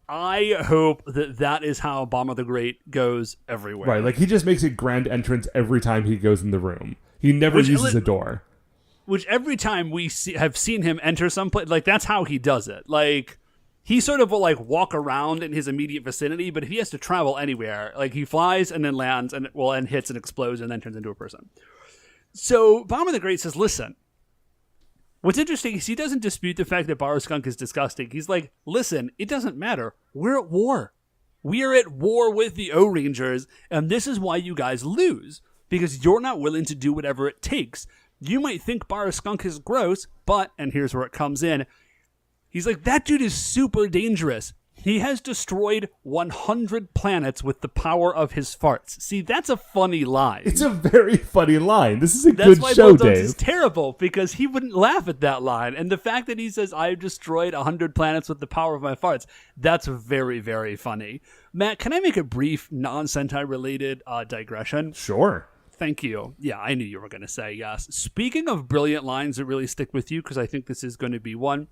I hope that is how Obama the Great goes everywhere. Right, like, he just makes a grand entrance every time he goes in the room. He never uses a door. Which every time we have seen him enter someplace, like, that's how he does it. Like, he sort of will, like, walk around in his immediate vicinity, but if he has to travel anywhere, like, he flies and then lands and hits and explodes and then turns into a person. So Obama the Great says, listen, what's interesting is he doesn't dispute the fact that Bar Skunk is disgusting. He's like, listen, it doesn't matter. We're at war. We are at war with the Ohrangers, and this is why you guys lose, because you're not willing to do whatever it takes. You might think Bar Skunk is gross, but, and here's where it comes in, he's like, that dude is super dangerous. He has destroyed 100 planets with the power of his farts. See, that's a funny line. It's a very funny line. This is a That's good why show, Bulldog Dave. is terrible, because he wouldn't laugh at that line. And the fact that he says, I've destroyed 100 planets with the power of my farts, that's very, very funny. Matt, can I make a brief non-Sentai related digression? Sure. Thank you. Yeah, I knew you were going to say yes. Speaking of brilliant lines that really stick with you, because I think this is going to be one,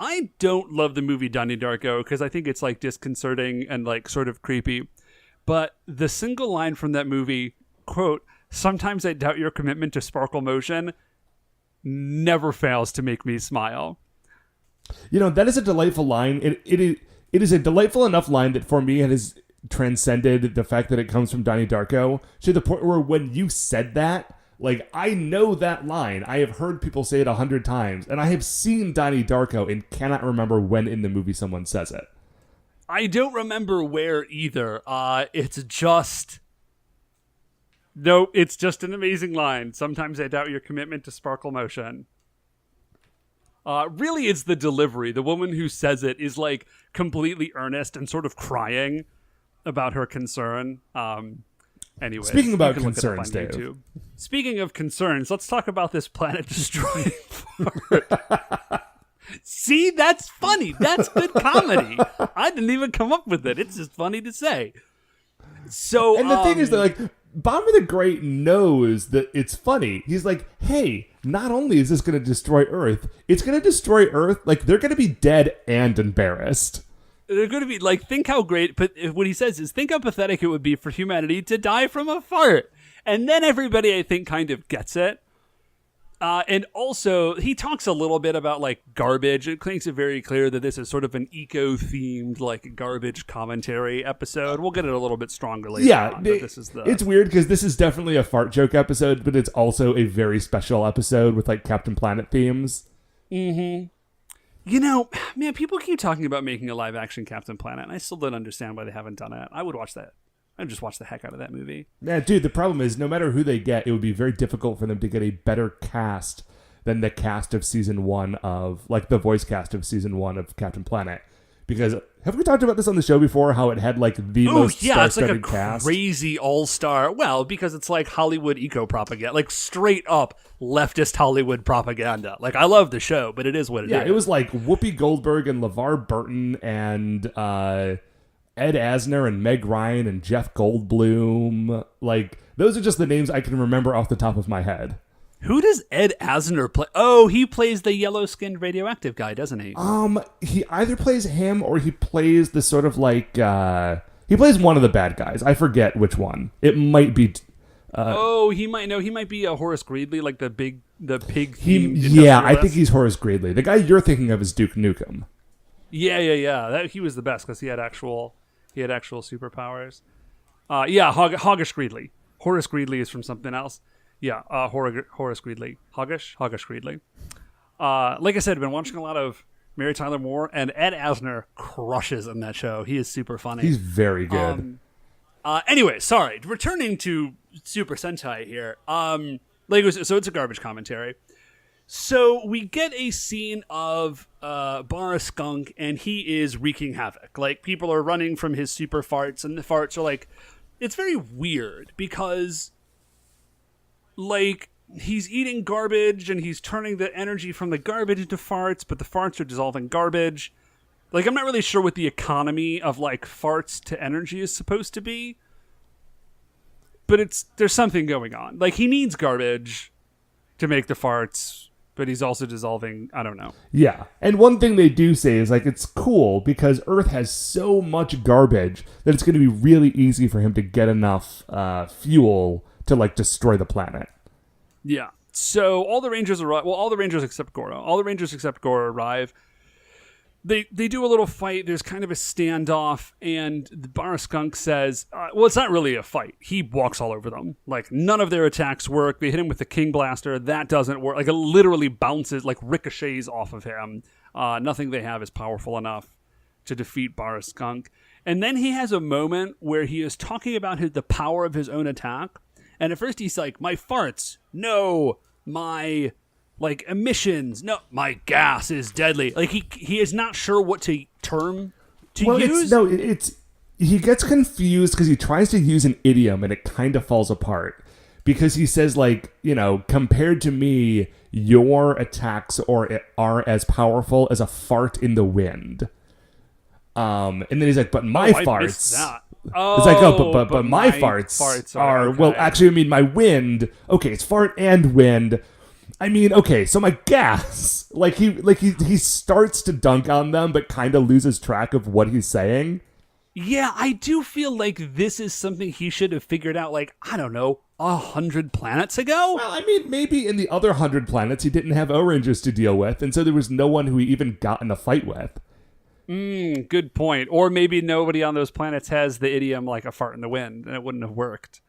I don't love the movie Donnie Darko because I think it's, like, disconcerting and, like, sort of creepy. But the single line from that movie, quote, sometimes I doubt your commitment to sparkle motion, never fails to make me smile. You know, that is a delightful line. It is a delightful enough line that for me it has transcended the fact that it comes from Donnie Darko to the point where when you said that, like, I know that line. I have heard people say it 100 times, and I have seen Donnie Darko and cannot remember when in the movie someone says it. I don't remember where either. It's just an amazing line. Sometimes I doubt your commitment to sparkle motion. Really, it's the delivery. The woman who says it is, like, completely earnest and sort of crying about her concern. Anyway, speaking about concerns, Dave. YouTube. Speaking of concerns, let's talk about this planet-destroying fart. See, that's funny. That's good comedy. I didn't even come up with it. It's just funny to say. So, and the thing is that, like, Bomber the Great knows that it's funny. He's like, hey, not only is this going to destroy Earth, it's going to destroy Earth. Like, they're going to be dead and embarrassed. They're going to be, like, think how great, but what he says is, think how pathetic it would be for humanity to die from a fart. And then everybody, I think, kind of gets it. And also, he talks a little bit about, like, garbage. It makes it very clear that this is sort of an eco-themed, like, garbage commentary episode. We'll get it a little bit stronger later on, but this is it's weird because this is definitely a fart joke episode, but it's also a very special episode with, like, Captain Planet themes. Mm-hmm. You know, man, people keep talking about making a live-action Captain Planet, and I still don't understand why they haven't done it. I would watch that. I'd just watch the heck out of that movie. Yeah, dude, the problem is no matter who they get, it would be very difficult for them to get a better cast than the cast of season 1 of, like, the voice cast of season 1 of Captain Planet. Because, have we talked about this on the show before, how it had, like, the most star-studded cast? It's like a crazy all-star. Well, because it's like Hollywood eco-propaganda. Like, straight up leftist Hollywood propaganda. Like, I love the show, but it is what it is. Yeah, it was like Whoopi Goldberg and LeVar Burton and Ed Asner and Meg Ryan and Jeff Goldblum. Like, those are just the names I can remember off the top of my head. Who does Ed Asner play? Oh, he plays the yellow-skinned radioactive guy, doesn't he? He either plays him or he plays the sort of like he plays one of the bad guys. I forget which one. It might be. He might be a Horace Greeley, like the pig. I think he's Horace Greeley. The guy you're thinking of is Duke Nukem. Yeah. He was the best because he had actual superpowers. Hoggish Greeley. Horace Greeley is from something else. Yeah, Horace Greeley. Hoggish Greeley. Like I said, I've been watching a lot of Mary Tyler Moore, and Ed Asner crushes in that show. He is super funny. He's very good. Anyway, sorry. Returning to Super Sentai here. So it's a garbage commentary. So we get a scene of Bara Skunk, and he is wreaking havoc. Like, people are running from his super farts, and the farts are like... It's very weird, because... Like, he's eating garbage, and he's turning the energy from the garbage into farts, but the farts are dissolving garbage. Like, I'm not really sure what the economy of, like, farts to energy is supposed to be. But there's something going on. Like, he needs garbage to make the farts, but he's also dissolving, I don't know. Yeah. And one thing they do say is, like, it's cool because Earth has so much garbage that it's going to be really easy for him to get enough fuel to, like, destroy the planet. Yeah. So all the Rangers arrive. Well, all the Rangers except Goro. All the Rangers except Goro arrive. They do a little fight. There's kind of a standoff, and the Bara Skunk says, well, it's not really a fight. He walks all over them. Like, none of their attacks work. They hit him with the King Blaster. That doesn't work. Like, it literally bounces, like, ricochets off of him. Nothing they have is powerful enough to defeat Bara Skunk. And then he has a moment where he is talking about the power of his own attack. And at first he's like, my farts, no, my, like, emissions, no, my gas is deadly. Like, he is not sure what term to use. He gets confused because he tries to use an idiom and it kind of falls apart. Because he says, like, you know, compared to me, your attacks are as powerful as a fart in the wind. And then he's like, but my farts... I missed that. It's like, but my farts are okay. Well, actually, I mean, my wind. Okay, it's fart and wind. I mean, okay, so my gas. He starts to dunk on them, but kind of loses track of what he's saying. Yeah, I do feel like this is something he should have figured out, like, I don't know, 100 planets ago? Well, I mean, maybe in the other 100 planets he didn't have Ohrangers to deal with, and so there was no one who he even got in a fight with. Good point. Or maybe nobody on those planets has the idiom like a fart in the wind, and it wouldn't have worked.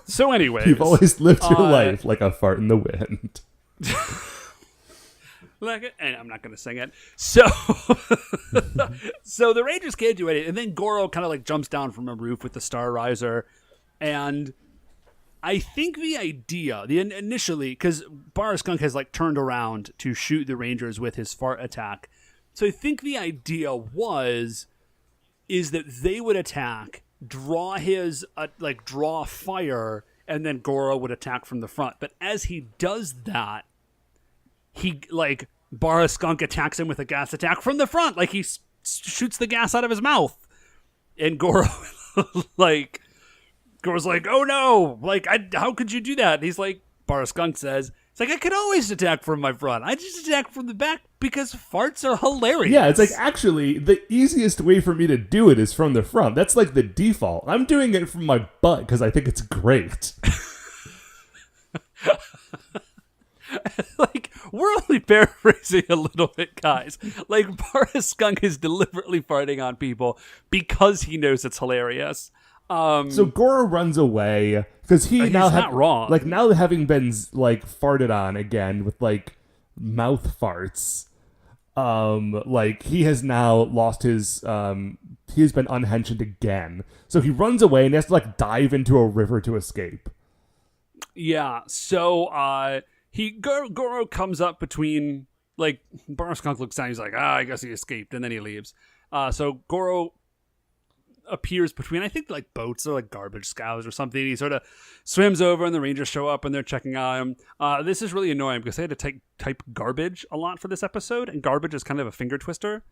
So anyways. You've always lived your life like a fart in the wind. And I'm not going to sing it. So the Rangers can't do anything. And then Goro kind of like jumps down from a roof with the Star Riser. And I think the idea, initially, because Bara Skunk has like turned around to shoot the Rangers with his fart attack. So I think the idea is that they would attack, draw fire, and then Goro would attack from the front. But as he does that, Bara Skunk attacks him with a gas attack from the front. Like, he shoots the gas out of his mouth. And Goro, Goro's like, oh no, how could you do that? And he's like, Bara Skunk says, it's like, I could always attack from my front. I just attack from the back because farts are hilarious. Yeah, it's like, actually, the easiest way for me to do it is from the front. That's like the default. I'm doing it from my butt because I think it's great. Like, we're only paraphrasing a little bit, guys. Like, Bara Skunk is deliberately farting on people because he knows it's hilarious. So Goro runs away because he's not wrong. Like, now having been like farted on again with like mouth farts, like he has now lost his he has been unhinged again. So he runs away and he has to like dive into a river to escape. Yeah. So Goro comes up between, like, Bara Skunk looks down. He's like, I guess he escaped, and then he leaves. So Goro appears between, I think, like boats or like garbage scows or something. He sort of swims over and the Rangers show up and they're checking on him. This is really annoying because they had to type garbage a lot for this episode, and garbage is kind of a finger twister.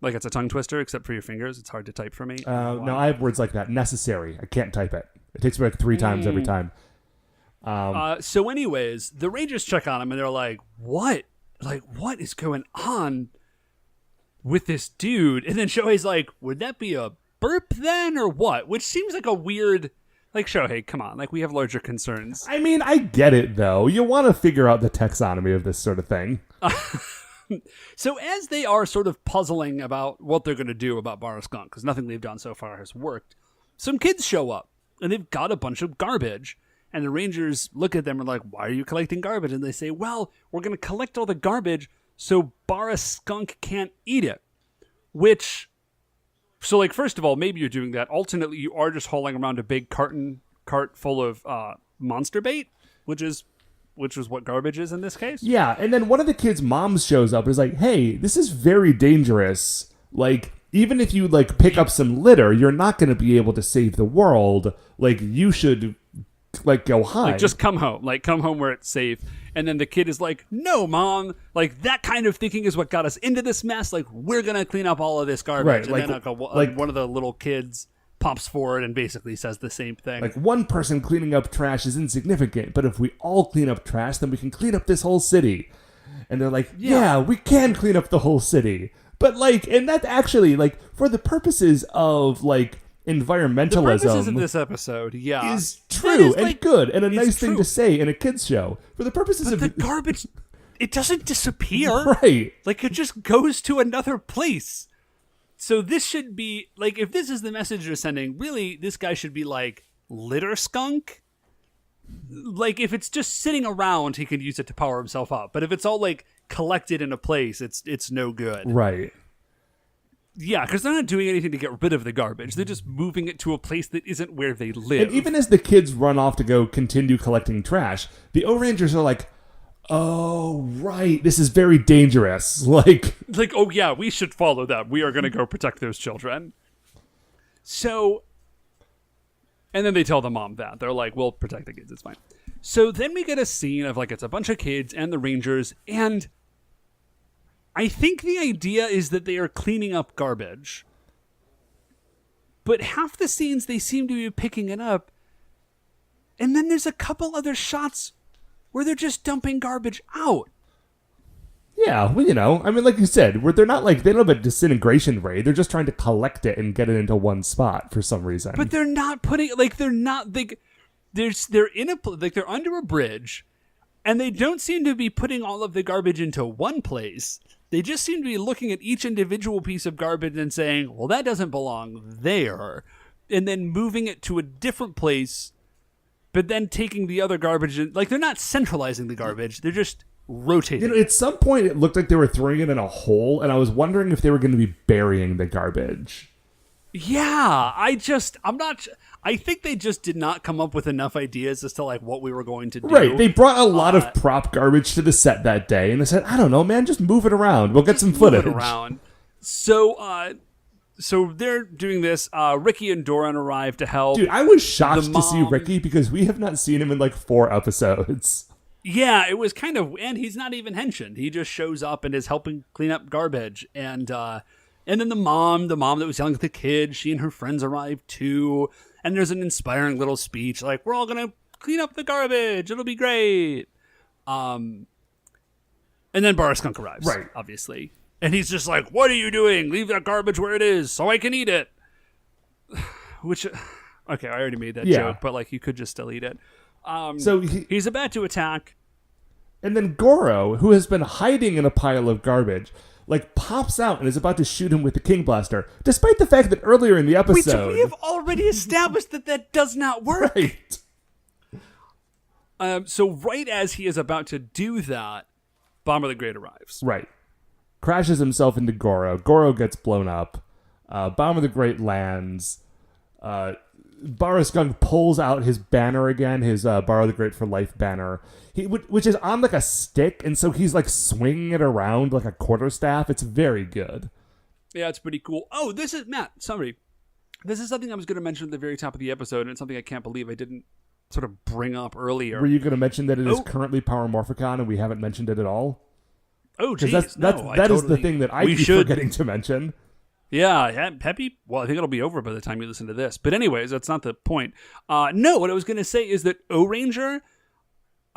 Like, it's a tongue twister except for your fingers. It's hard to type for me. No, I have words like that. Necessary. I can't type it. It takes me like 3 times every time. So anyways, the Rangers check on him and they're like, what? Like, what is going on with this dude? And then Shohei's like, would that be a burp then or what? Which seems like a weird, like, Shohei, come on. Like, we have larger concerns. I mean, I get it, though. You want to figure out the taxonomy of this sort of thing. So as they are sort of puzzling about what they're going to do about Bar Skunk, because nothing they've done so far has worked, some kids show up, and they've got a bunch of garbage. And the Rangers look at them and are like, why are you collecting garbage? And they say, well, we're going to collect all the garbage so Bar Skunk can't eat it. Which, so like, first of all, maybe you're doing that. Alternately, you are just hauling around a big cart full of monster bait, which is what garbage is in this case. Yeah, and then one of the kids' moms shows up and is like, hey, this is very dangerous. Like, even if you, like, pick up some litter, you're not going to be able to save the world. Like, you should, like, go hide. Like, just come home. Like, come home where it's safe. And then the kid is like, no, Mom. Like, that kind of thinking is what got us into this mess. Like, we're going to clean up all of this garbage. Right, and like, then one of the little kids pops forward and basically says the same thing. Like, one person cleaning up trash is insignificant, but if we all clean up trash, then we can clean up this whole city. And they're like, yeah, we can clean up the whole city. But, like, and that actually, like, for the purposes of, like, environmentalism, the purposes of this episode, is true and like, good and a nice true. thing to say in a kid's show. For the purposes of the garbage, it doesn't disappear. Right. Like, it just goes to another place. So this should be, like, if this is the message you're sending, really, this guy should be, like, litter skunk. Like, if it's just sitting around, he can use it to power himself up. But if it's all, like, collected in a place, it's no good. Right. Yeah, because they're not doing anything to get rid of the garbage. They're just moving it to a place that isn't where they live. And even as the kids run off to go continue collecting trash, the Ohrangers are like, oh, right, this is very dangerous. Like, oh, yeah, we should follow them. We are going to go protect those children. So, and then they tell the mom that. They're like, we'll protect the kids, it's fine. So then we get a scene of, like, it's a bunch of kids and the Rangers, and I think the idea is that they are cleaning up garbage. But half the scenes, they seem to be picking it up. And then there's a couple other shots where they're just dumping garbage out. Yeah, well, you know, I mean, like you said, where they're not like, they don't have a disintegration ray. They're just trying to collect it and get it into one spot for some reason. But they're not putting, like, they're not, like, they're in a, like, they're under a bridge, and they don't seem to be putting all of the garbage into one place. They just seem to be looking at each individual piece of garbage and saying, well, that doesn't belong there. And then moving it to a different place, but then taking the other garbage. Like, they're not centralizing the garbage. They're just rotating. You know, at some point, it looked like they were throwing it in a hole, and I was wondering if they were going to be burying the garbage. Yeah, I think they just did not come up with enough ideas as to, like, what we were going to do. Right, they brought a lot of prop garbage to the set that day, and they said, I don't know, man, just move it around. We'll get some footage. Move it around. So they're doing this. Ricky and Doran arrive to help. Dude, I was shocked to see Ricky because we have not seen him in, like, 4 episodes. Yeah, it was kind of, and he's not even henching. He just shows up and is helping clean up garbage. And then the mom that was yelling at the kid, she and her friends arrive too. And there's an inspiring little speech like, we're all going to clean up the garbage. It'll be great. And then Bar Skunk arrives, right? Obviously. And he's just like, what are you doing? Leave that garbage where it is so I can eat it. Which, okay, I already made that joke, but, like, you could just still eat it. So he's about to attack. And then Goro, who has been hiding in a pile of garbage, like, pops out and is about to shoot him with the King Blaster, despite the fact that earlier in the episode... We have already established that does not work. Right. So right as he is about to do that, Bomber the Great arrives. Right. Crashes himself into Goro. Goro gets blown up. Bomber the Great lands. Baraskunk pulls out his banner again, his Bar the Great for Life banner, which is on, like, a stick, and so he's, like, swinging it around like a quarterstaff. It's very good. Yeah, it's pretty cool. Oh, this is, Matt, sorry. This is something I was going to mention at the very top of the episode, and it's something I can't believe I didn't sort of bring up earlier. Were you going to mention that it is currently Power Morphicon, and we haven't mentioned it at all? Oh, geez, that is the thing that I keep forgetting to mention. Yeah, happy. Well, I think it'll be over by the time you listen to this. But anyways, that's not the point. No, what I was going to say is that Ohranger,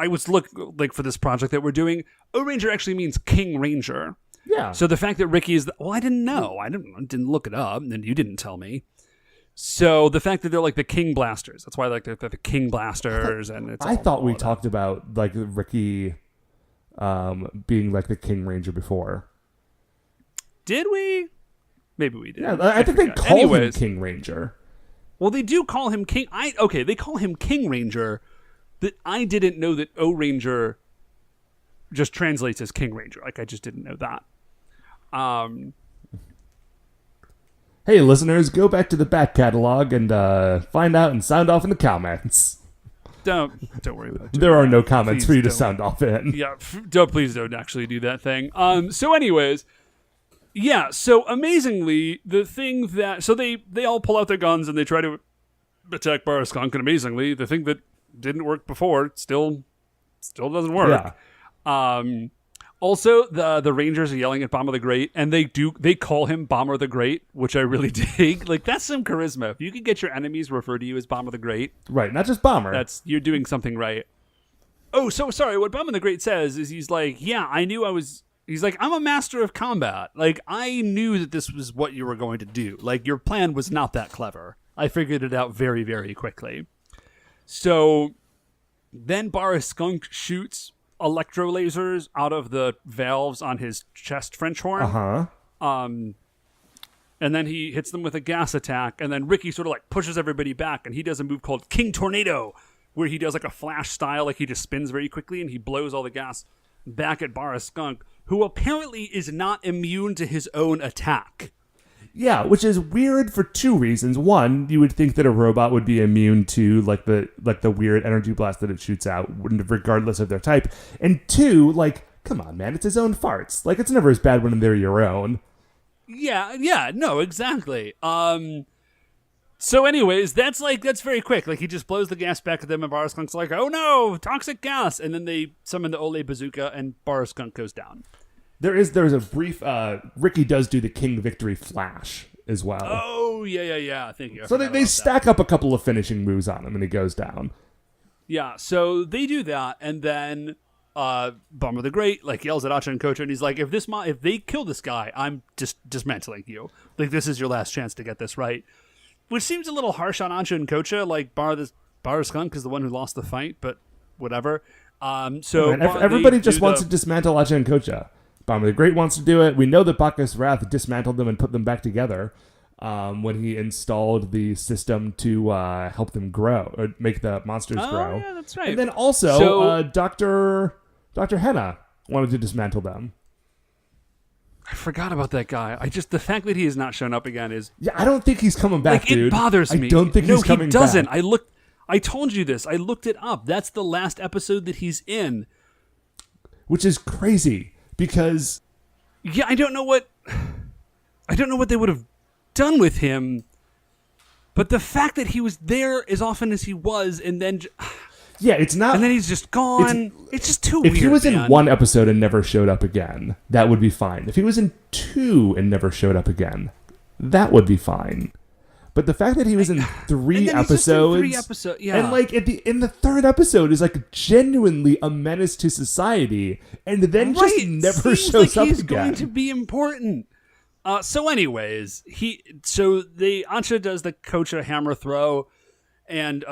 I was for this project that we're doing, Ohranger actually means King Ranger. Yeah. So the fact that Ricky is, I didn't know. I didn't look it up, and you didn't tell me. So the fact that they're like the King Blasters, that's why they're the King Blasters, and it's. I thought we talked about like Ricky, being like the King Ranger before. Did we? Maybe we did. Yeah, I think they call him King Ranger. Well, they do call him King. They call him King Ranger. That I didn't know that Ohranger just translates as King Ranger. Like I just didn't know that. Hey, listeners, go back to the back catalog and find out and sound off in the comments. Don't worry about it. There are no comments for you to sound off in. Yeah, please don't actually do that thing. So anyways, yeah, so amazingly, the thing that... So they all pull out their guns and they try to attack Baraskunk, and amazingly, the thing that didn't work before still doesn't work. Yeah. Also, the Rangers are yelling at Bomber the Great, and they call him Bomber the Great, which I really dig. Like, that's some charisma. If you could get your enemies refer to you as Bomber the Great. Right, not just Bomber. You're doing something right. Oh, so sorry, what Bomber the Great says is he's like, yeah, he's like, I'm a master of combat. Like, I knew that this was what you were going to do. Like, your plan was not that clever. I figured it out very, very quickly. So, then Baraskunk shoots electro lasers out of the valves on his chest French horn. And then he hits them with a gas attack, and then Ricky sort of like pushes everybody back, and he does a move called King Tornado, where he does like a flash style, like he just spins very quickly, and he blows all the gas back at Baraskunk, who apparently is not immune to his own attack. Yeah, which is weird for two reasons. One, you would think that a robot would be immune to like the weird energy blast that it shoots out, regardless of their type. And two, like, come on, man, it's his own farts. Like, it's never as bad when they're your own. Yeah, no, exactly. So anyways, that's very quick. Like, he just blows the gas back at them, and Baraskunk's like, oh no, toxic gas! And then they summon the Ole Bazooka, and Baraskunk goes down. There's a brief, Ricky does do the King Victory Flash as well. Oh, yeah, thank you. So they stack up a couple of finishing moves on him, and he goes down. Yeah, so they do that, and then Bomber the Great like yells at Acha and Kocha, and he's like, if they kill this guy, I'm just dismantling you. Like, this is your last chance to get this right. Which seems a little harsh on Acha and Kocha, like, Baraskunk is the one who lost the fight, but whatever. Everybody just wants to dismantle Acha and Kocha. Bomber the Great wants to do it. We know that Bacchus Wrath dismantled them and put them back together when he installed the system to help them grow, or make the monsters grow. Yeah, that's right. And then also, Dr. Henna wanted to dismantle them. I forgot about that guy. The fact that he has not shown up again is... Yeah, I don't think he's coming back, dude. It bothers me. I don't think he's coming back. No, he doesn't. I told you this. I looked it up. That's the last episode that he's in. Which is crazy. Because I don't know what they would have done with him, but the fact that he was there as often as he was, and then it's not, and then he's just gone. It's just too weird. If he was in one episode and never showed up again, that would be fine. If he was in two and never showed up again, that would be fine. But the fact that he was in three episodes, and like in the third episode is like genuinely a menace to society, and then just never shows up he's again. Going to be important. So anyways, Ancha does the Kocha hammer throw, and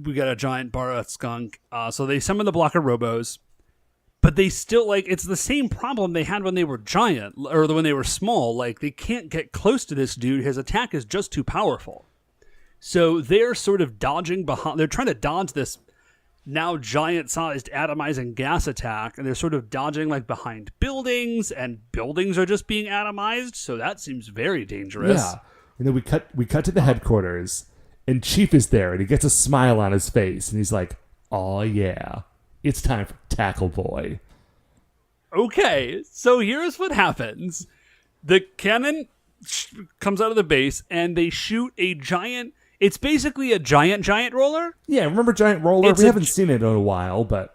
we got a giant Baraskunk. So they summon the block of Robos. But they still, it's the same problem they had when they were giant, or when they were small. Like, they can't get close to this dude. His attack is just too powerful. So they're sort of dodging behind. They're trying to dodge this now giant-sized atomizing gas attack, and they're sort of dodging, behind buildings, and buildings are just being atomized, so that seems very dangerous. Yeah. And then we cut to the headquarters, and Chief is there, and he gets a smile on his face, and he's like, "Aw, yeah. It's time for Tackle Boy." Okay, so here's what happens. The cannon comes out of the base, and they shoot a giant... It's basically a giant roller. Yeah, remember Giant Roller? We haven't seen it in a while, but...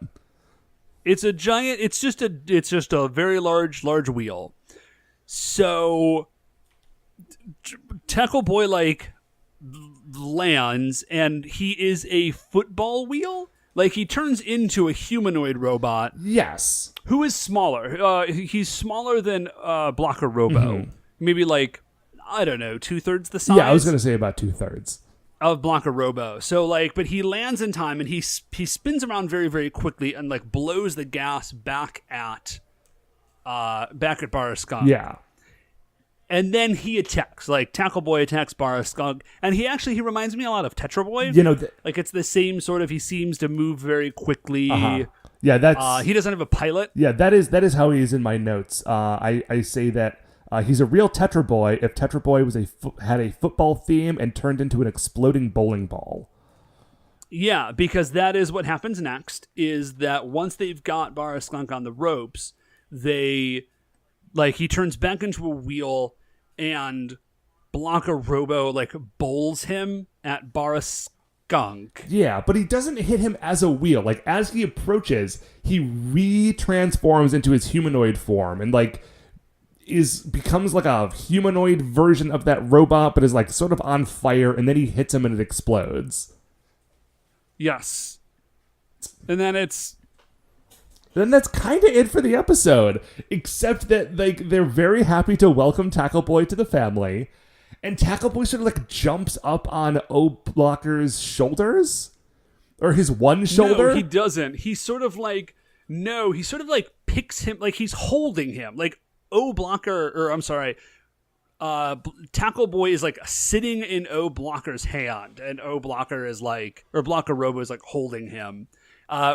It's a giant... It's just a very large wheel. So... Tackle Boy, lands, and he is a football wheel... Like, he turns into a humanoid robot Yes. who is smaller. He's smaller than Blocker Robo. Maybe, like, I don't know, 2/3 the size? Yeah, I was going to say about 2/3. Of Blocker Robo. So, like, but he lands in time, and he spins around very, very quickly and, like, blows the gas back at Bara Skunk. Yeah. And then he attacks. Like, Tackle Boy attacks Bara Skunk. And he reminds me a lot of Tetra Boy. You know, like, it's the same sort of, he seems to move very quickly. Yeah, that's... he doesn't have a pilot. Yeah, that is how he is in my notes. I say that he's a real Tetra Boy if Tetra Boy was had a football theme and turned into an exploding bowling ball. Yeah, because that is what happens next, is that once they've got Bara Skunk on the ropes, he turns back into a wheel, and Blocker Robo, like, bowls him at Bara Skunk. Yeah, but he doesn't hit him as a wheel. Like, as he approaches, he re-transforms into his humanoid form and, like, becomes like a humanoid version of that robot, but is, like, sort of on fire, and then he hits him and it explodes. Yes. And then Then that's kind of it for the episode, except that, like, they're very happy to welcome Tackle Boy to the family, and Tackle Boy sort of, like, jumps up on O-Blocker's shoulders, or his one shoulder. No, he doesn't. He sort of picks him, like, he's holding him. Like, Tackle Boy is, like, sitting in O-Blocker's hand, and O-Blocker is, like, or Blocker Robo is, like, holding him.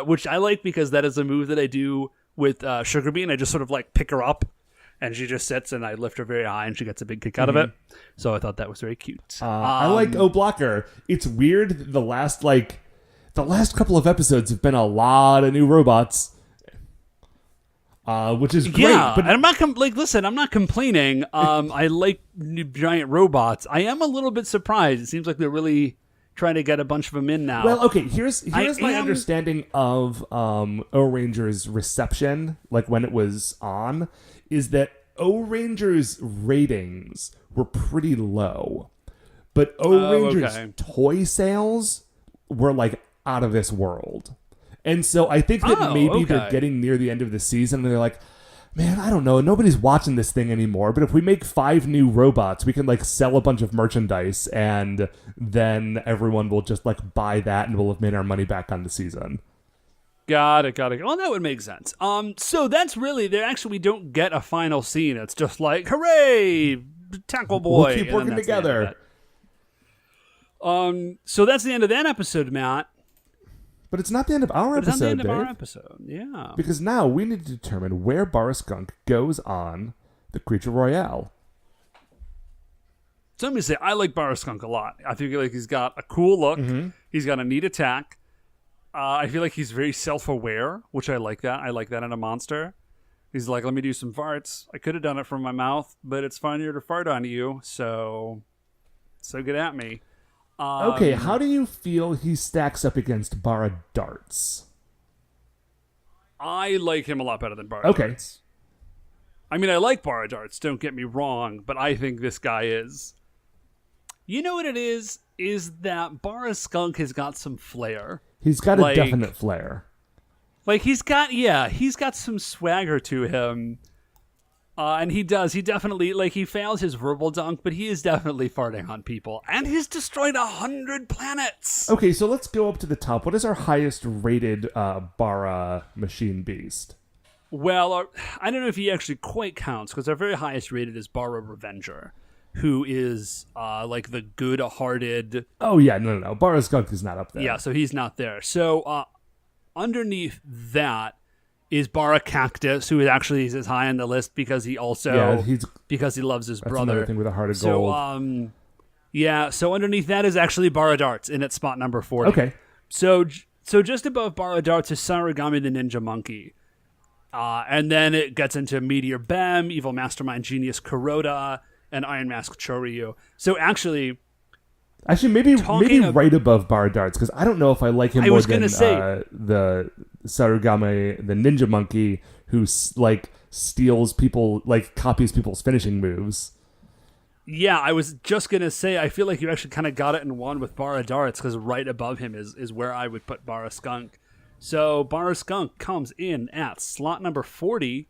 Which I like because that is a move that I do with Sugar Bean. I just sort of, like, pick her up, and she just sits, and I lift her very high, and she gets a big kick out of it. So I thought that was very cute. I like O-Blocker. It's weird. The last couple of episodes have been a lot of new robots, which is great. Yeah, but and I'm not I'm not complaining. I like new giant robots. I am a little bit surprised. It seems like they're really trying to get a bunch of them in now. Well, okay, here's my understanding of Ohranger's reception, like when it was on, is that Ohranger's ratings were pretty low, but Ohranger's toy sales were, like, out of this world. And so I think that maybe they're getting near the end of the season, and they're like, man, I don't know, nobody's watching this thing anymore, but if we make 5 new robots, we can, like, sell a bunch of merchandise, and then everyone will just, like, buy that, and we'll have made our money back on the season. Got it. Well, that would make sense. So that's really, we don't get a final scene. It's just like, hooray, Tackle Boy. We'll keep working together. So that's the end of that episode, Matt. But it's not the end of our episode, It's not the end of our Dave. episode, yeah. Because now we need to determine where Bara Skunk goes on the Creature Royale. So let me say, I like Bara Skunk a lot. I feel like he's got a cool look. He's got a neat attack. I feel like he's very self-aware, which I like that. I like that in a monster. He's like, let me do some farts. I could have done it from my mouth, but it's funnier to fart on you, so get at me. Okay, how do you feel he stacks up against Bara Darts? I like him a lot better than Bara Darts. I mean, I like Bara Darts, don't get me wrong, but I think this guy is... You know what it is that Bara Skunk has got some flair. He's got a definite flair. Like, he's got some swagger to him. And he definitely, like, he fails his verbal dunk, but he is definitely farting on people. And he's destroyed 100 planets! Okay, so let's go up to the top. What is our highest rated Bara Machine Beast? Well, I don't know if he actually quite counts, because our very highest rated is Bara Revenger, who is, like, the good-hearted... Oh, yeah, no. Bara Skunk is not up there. Yeah, so he's not there. So, underneath that is Bara Cactus, who actually is as high on the list because he also because he loves his that's brother. Another thing with a heart of gold. So underneath that is actually Bara Darts in at spot number 40. Okay. So just above Bara Darts is Sarugami the Ninja Monkey. And then it gets into Meteor Bem, Evil Mastermind Genius Kuroda, and Iron Mask Choryu. So actually, maybe right above Bara Darts, because I don't know if I like him more than the Sarugame, the Ninja Monkey, who, like, steals people, like, copies people's finishing moves. Yeah, I was just going to say, I feel like you actually kind of got it in one with Bara Darts, because right above him is where I would put Bara Skunk. So Bar Skunk comes in at slot number 40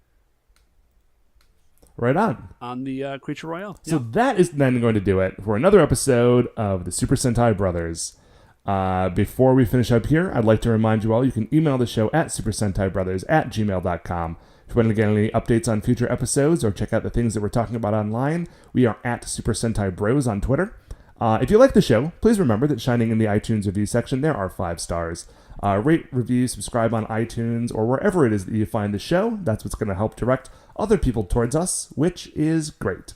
Right on the Creature Royale. So that is then going to do it for another episode of the Super Sentai Brothers. Before we finish up here, I'd like to remind you all you can email the show at supersentaibrothers@gmail.com. If you want to get any updates on future episodes or check out the things that we're talking about online, we are at Super Sentai Bros on Twitter. If you like the show, please remember that shining in the iTunes review section, there are 5 stars. Rate, review, subscribe on iTunes or wherever it is that you find the show. That's what's going to help direct other people towards us, which is great.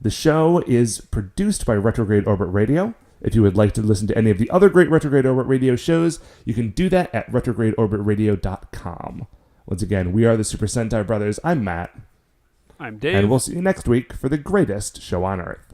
The show is produced by Retrograde Orbit Radio. If you would like to listen to any of the other great Retrograde Orbit Radio shows, you can do that at retrogradeorbitradio.com. Once again, we are the Super Sentai Brothers. I'm Matt. I'm Dave. And we'll see you next week for the greatest show on Earth.